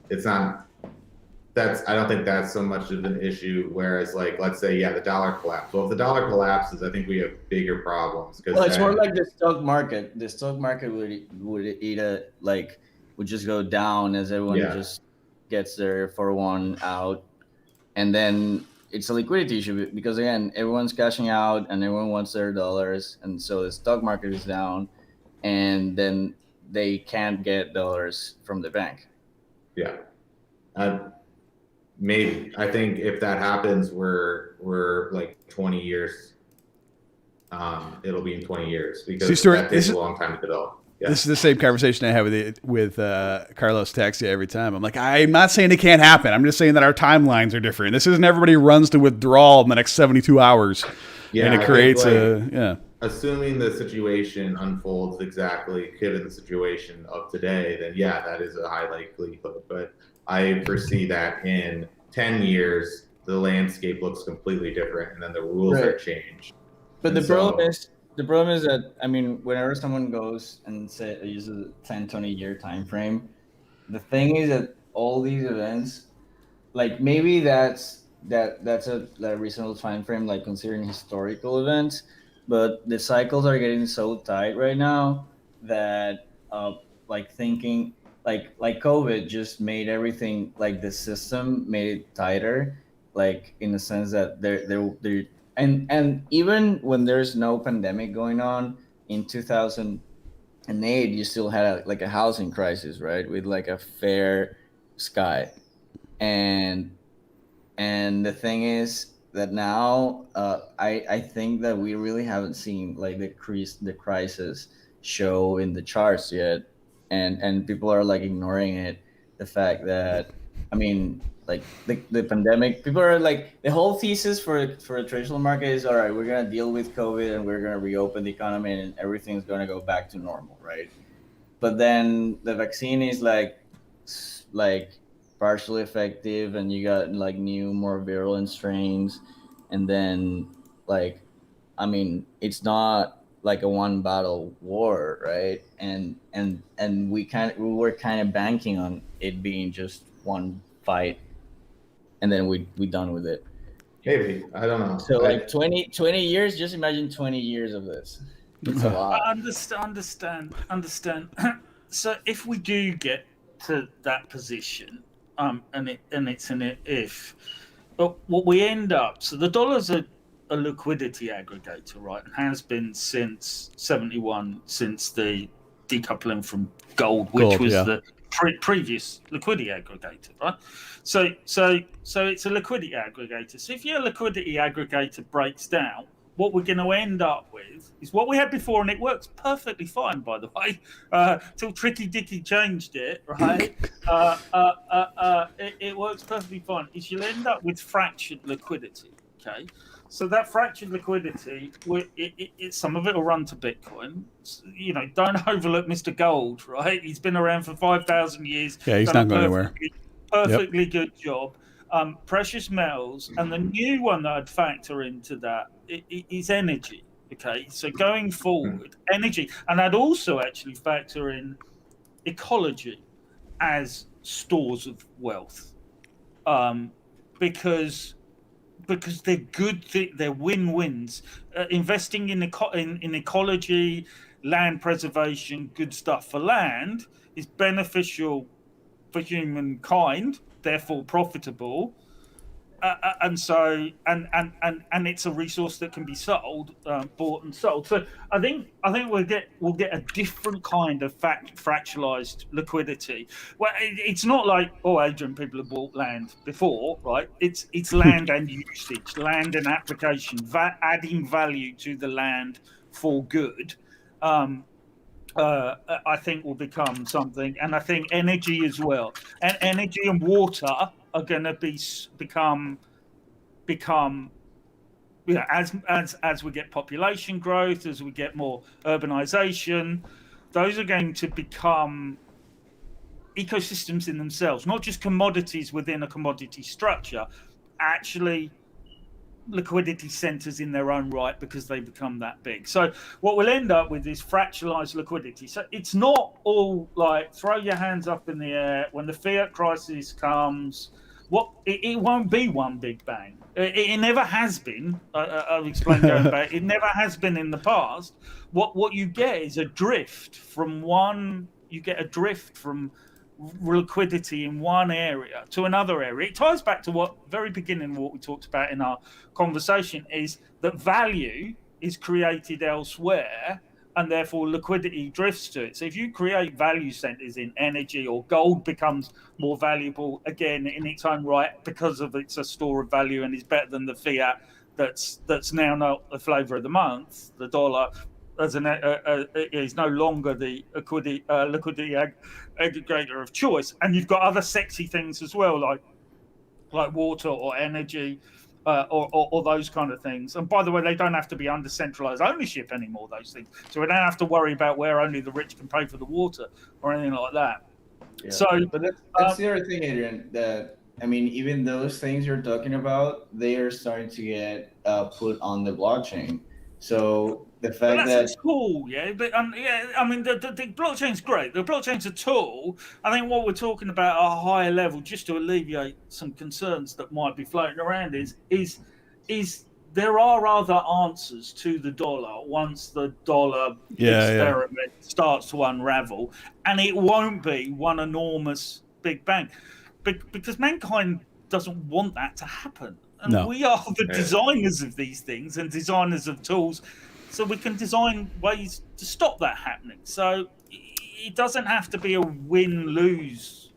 it's not. I don't think that's so much of an issue. Whereas, let's say, the dollar collapsed. Well, if the dollar collapses, I think we have bigger problems. Well, it's more like the stock market. The stock market would just go down as everyone just gets their 401 out, and then it's a liquidity issue because again, everyone's cashing out and everyone wants their dollars, and so the stock market is down, and then they can't get dollars from the bank. Yeah. Maybe. I think if that happens, we're like 20 years. It'll be in 20 years because that takes a long time to develop. Yeah. This is the same conversation I have with Carlos Taxia every time. I'm like, I'm not saying it can't happen. I'm just saying that our timelines are different. This isn't everybody runs to withdrawal in the next 72 hours. Yeah, and it creates assuming the situation unfolds exactly given the situation of today, then that is a high likelihood. But I foresee that in 10 years, the landscape looks completely different, and then the rules are changed. But the problem is that, I mean, whenever someone goes and uses a 10, 20-year time frame, the thing is that all these events, maybe that's a reasonable time frame, considering historical events, but the cycles are getting so tight right now that thinking like COVID just made everything, the system made it tighter, in the sense that there and even when there's no pandemic going on in 2020, 2008, you still had like a housing crisis, right? With like a fair sky, and the thing is that now I think that we really haven't seen like the crisis show in the charts yet, and people are like ignoring it. The fact that, I mean, like the pandemic, people are like, the whole thesis for the traditional market is, all right, we're gonna deal with COVID and we're gonna reopen the economy and everything's gonna go back to normal, right? But then the vaccine is like partially effective, and you got like new, more virulent strains, and then like, I mean, it's not like a one battle war, right? And we were kind of banking on it being just one fight, and then we done with it. Maybe, I don't know. So like 20 years, just imagine 20 years of this. It's a lot. I understand. So if we do get to that position, and it's an if, but what we end up, so the dollar's a liquidity aggregator, right? And has been since 71, since the decoupling from gold, which was the previous liquidity aggregator, right? So it's a liquidity aggregator. So if your liquidity aggregator breaks down, what we're going to end up with is what we had before, and it works perfectly fine, by the way, till Tricky Dicky changed it, right? It works perfectly fine. Is you'll end up with fractured liquidity, okay? So that fractured liquidity, some of it will run to Bitcoin. You know, don't overlook Mr. Gold, right? He's been around for 5,000 years. Yeah, he's not going anywhere. Perfectly good job. Precious metals, and the new one that I'd factor into that is energy. Okay, so going forward, energy, and I'd also actually factor in ecology as stores of wealth, because they're good, they're win-wins. Investing in ecology, land preservation, good stuff for land is beneficial for humankind, therefore profitable, and it's a resource that can be sold, bought and sold. So I think we'll get a different kind of fractionalized liquidity. Well, it's not like, oh, Adrian, people have bought land before, right? It's land and usage, land and application, adding value to the land for good. I think will become something, and I think energy as well, and energy and water are going to become, you know, as we get population growth, as we get more urbanization, those are going to become ecosystems in themselves, not just commodities within a commodity structure, actually liquidity centers in their own right, because they become that big. So what we'll end up with is fractionalized liquidity. So it's not all like throw your hands up in the air when the fiat crisis comes. It won't be one big bang. It never has been. I've explained going back. It never has been in the past. What you get is a drift from one. You get a drift from liquidity in one area to another area. It ties back to what very beginning, what we talked about in our conversation, is that value is created elsewhere, and therefore liquidity drifts to it. So if you create value centers in energy, or gold becomes more valuable again in its own right because of it's a store of value and is better than the fiat that's now not the flavor of the month, the dollar, as is no longer the liquidity aggregator of choice. And you've got other sexy things as well, like water or energy, or those kind of things. And by the way, they don't have to be under centralized ownership anymore, those things. So we don't have to worry about where only the rich can pay for the water or anything like that. Yeah. So, but that's the other thing, Adrian, that, I mean, even those things you're talking about, they are starting to get put on the blockchain. So the fact that's cool, yeah. But yeah, I mean, the blockchain's great. The blockchain's a tool. I think what we're talking about at a higher level, just to alleviate some concerns that might be floating around, is there are other answers to the dollar once the dollar experiment starts to unravel, and it won't be one enormous big bang, because mankind doesn't want that to happen. And we are the designers of these things and designers of tools. so we can design ways to stop that happening. So it doesn't have to be a win-lose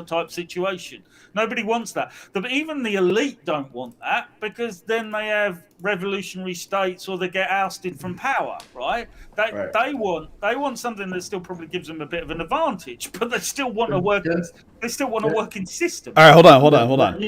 type situation. Nobody wants that. But even the elite don't want that, because then they have revolutionary states or they get ousted from power, right? They want something that still probably gives them a bit of an advantage, but they still want a working system. All right, hold on.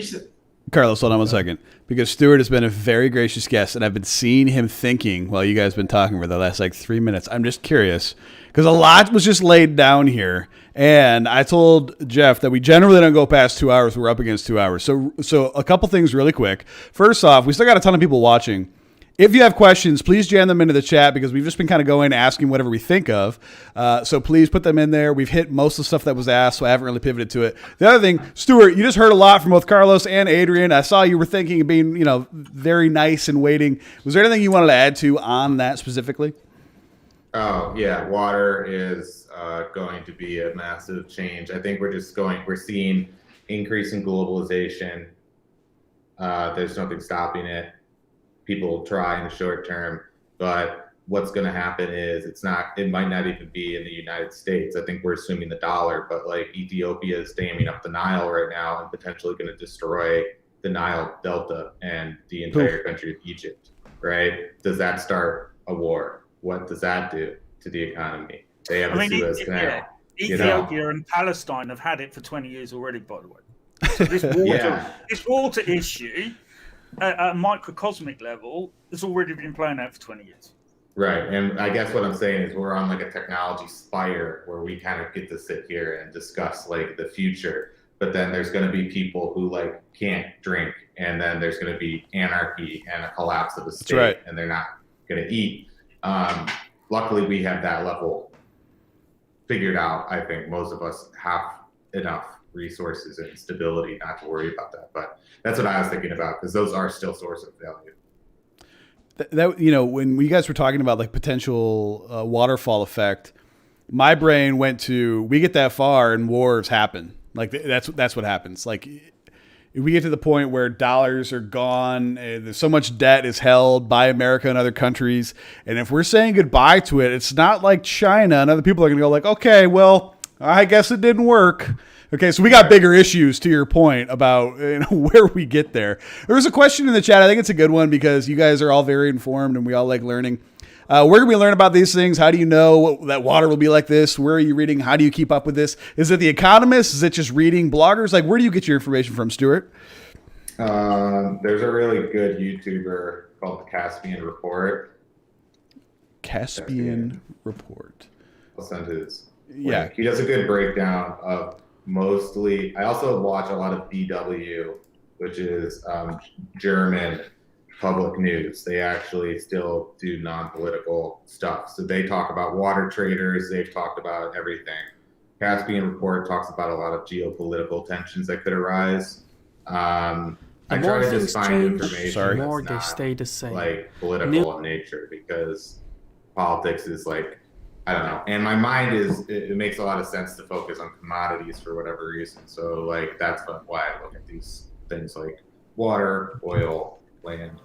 Carlos, hold on 1 second, because Stuart has been a very gracious guest, and I've been seeing him thinking while you guys have been talking for the last 3 minutes. I'm just curious, because a lot was just laid down here, and I told Jeff that we generally don't go past 2 hours. We're up against 2 hours. So a couple things really quick. First off, we still got a ton of people watching. If you have questions, please jam them into the chat, because we've just been kind of going asking whatever we think of. So please put them in there. We've hit most of the stuff that was asked, so I haven't really pivoted to it. The other thing, Stuart, you just heard a lot from both Carlos and Adrian. I saw you were thinking of being, very nice and waiting. Was there anything you wanted to add to on that specifically? Oh, yeah. Water is going to be a massive change. I think we're seeing increasing globalization. There's nothing stopping it. People try in the short term, but what's going to happen is it might not even be in the United States. I think we're assuming the dollar, but Ethiopia is damming up the Nile right now and potentially going to destroy the Nile Delta and the entire country of Egypt, right? Does that start a war? What does that do to the economy? They have the Suez Canal. Ethiopia and Palestine have had it for 20 years already, by the way. So this water issue at a microcosmic level has already been playing out for 20 years. Right. And I guess what I'm saying is we're on a technology spire where we kind of get to sit here and discuss the future. But then there's going to be people who can't drink, and then there's going to be anarchy and a collapse of the state, right. And they're not going to eat. Luckily, we have that level figured out. I think most of us have enough resources and stability not to worry about that. But that's what I was thinking about, because those are still sources of value. That when you guys were talking about potential waterfall effect, my brain went to, we get that far and wars happen. That's what happens. If we get to the point where dollars are gone, there's so much debt is held by America and other countries, and if we're saying goodbye to it, it's not like China and other people are going to go okay, well, I guess it didn't work. Okay, so we got bigger issues, to your point about where we get there. There was a question in the chat. I think it's a good one, because you guys are all very informed and we all like learning. Where can we learn about these things? How do you know that water will be like this? Where are you reading? How do you keep up with this? Is it The Economist? Is it just reading bloggers? Where do you get your information from, Stuart? There's a really good YouTuber called the Caspian Report. Caspian Report. I'll send his. Yeah. He does a good breakdown of mostly. I also watch a lot of DW, which is German public news. They actually still do non-political stuff. So they talk about water traders. They've talked about everything. Caspian Report talks about a lot of geopolitical tensions that could arise. I try to just find information the more that's they not stay the same. political in nature, because politics is I don't know. And my mind it makes a lot of sense to focus on commodities for whatever reason. So that's why I look at these things like water, oil, land.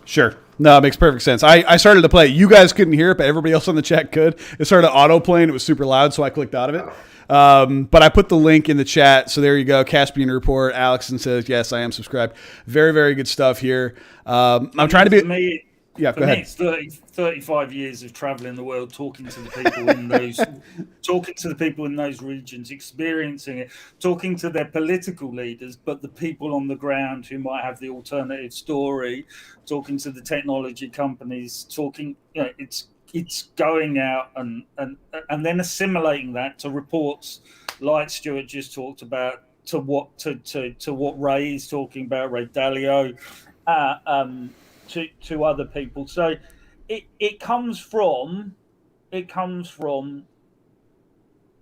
Sure. No, it makes perfect sense. I started to play. You guys couldn't hear it, but everybody else on the chat could. It started auto-playing. It was super loud, so I clicked out of it. But I put the link in the chat, so there you go. Caspian Report. Alexson says, yes, I am subscribed. Very, very good stuff here. I'm trying to be... Yeah, go ahead. It's 35 years of traveling the world, talking to the people in those regions, experiencing it, talking to their political leaders, but the people on the ground who might have the alternative story, talking to the technology companies, it's going out and then assimilating that to reports like Stuart just talked about, to what Ray is talking about, Ray Dalio. To other people. So it comes from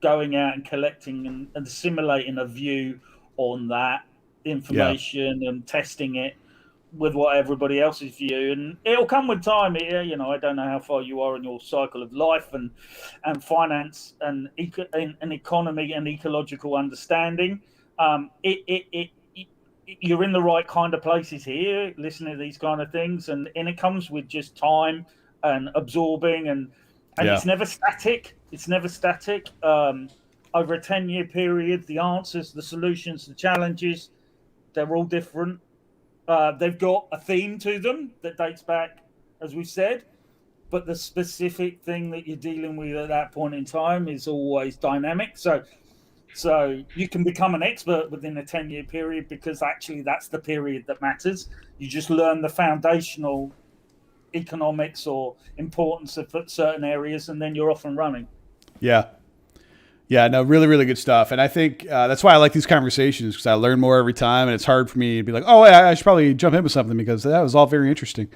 going out and collecting and assimilating a view on that information and testing it with what everybody else's view, and it'll come with time. I don't know how far you are in your cycle of life and finance and economy and ecological understanding. You're in the right kind of places here, listening to these kind of things, and it comes with just time and absorbing, and Yeah. it's never static. It's never static. Over a 10-year period, the answers, the solutions, the challenges, they're all different. They've got a theme to them that dates back, as we said, but the specific thing that you're dealing with at that point in time is always dynamic. So you can become an expert within a 10-year period because actually that's the period that matters. You just learn the foundational economics or importance of certain areas, and then you're off and running. Yeah. Yeah, no, really, really good stuff. And I think that's why I like these conversations, because I learn more every time, and it's hard for me to be like, oh, I should probably jump in with something, because that was all very interesting.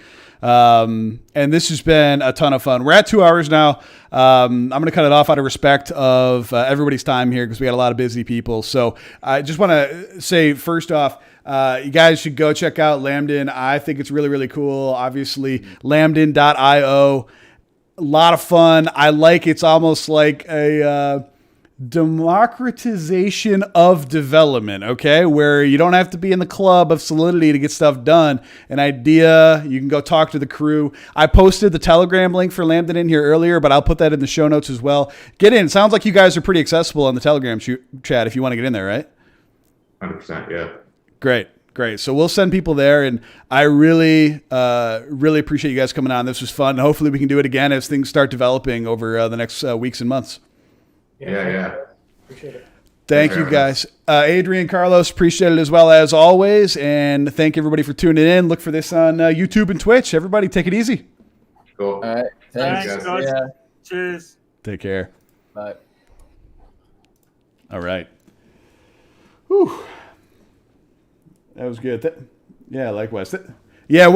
And this has been a ton of fun. We're at 2 hours now. I'm going to cut it off out of respect of everybody's time here, because we got a lot of busy people. So I just want to say, first off, you guys should go check out Lambden. I think it's really, really cool. Obviously, lambden.io. A lot of fun. I like it's almost like a democratization of development, okay, where you don't have to be in the club of Solidity to get stuff done. An idea, you can go talk to the crew. I posted the Telegram link for Lambden in here earlier, but I'll put that in the show notes as well. Get in. Sounds like you guys are pretty accessible on the Telegram chat if you want to get in there, right? 100%, yeah. Great. So we'll send people there, and I really, really appreciate you guys coming on. This was fun. Hopefully we can do it again as things start developing over the next weeks and months. Yeah. Appreciate it. Thank you, guys. Adrian, Carlos, appreciate it as well as always. And thank everybody for tuning in. Look for this on YouTube and Twitch. Everybody, take it easy. Cool. All right. Thanks. Thanks, guys. Yeah. Cheers. Take care. Bye. All right. Whew. That was good. Yeah, likewise. Yeah.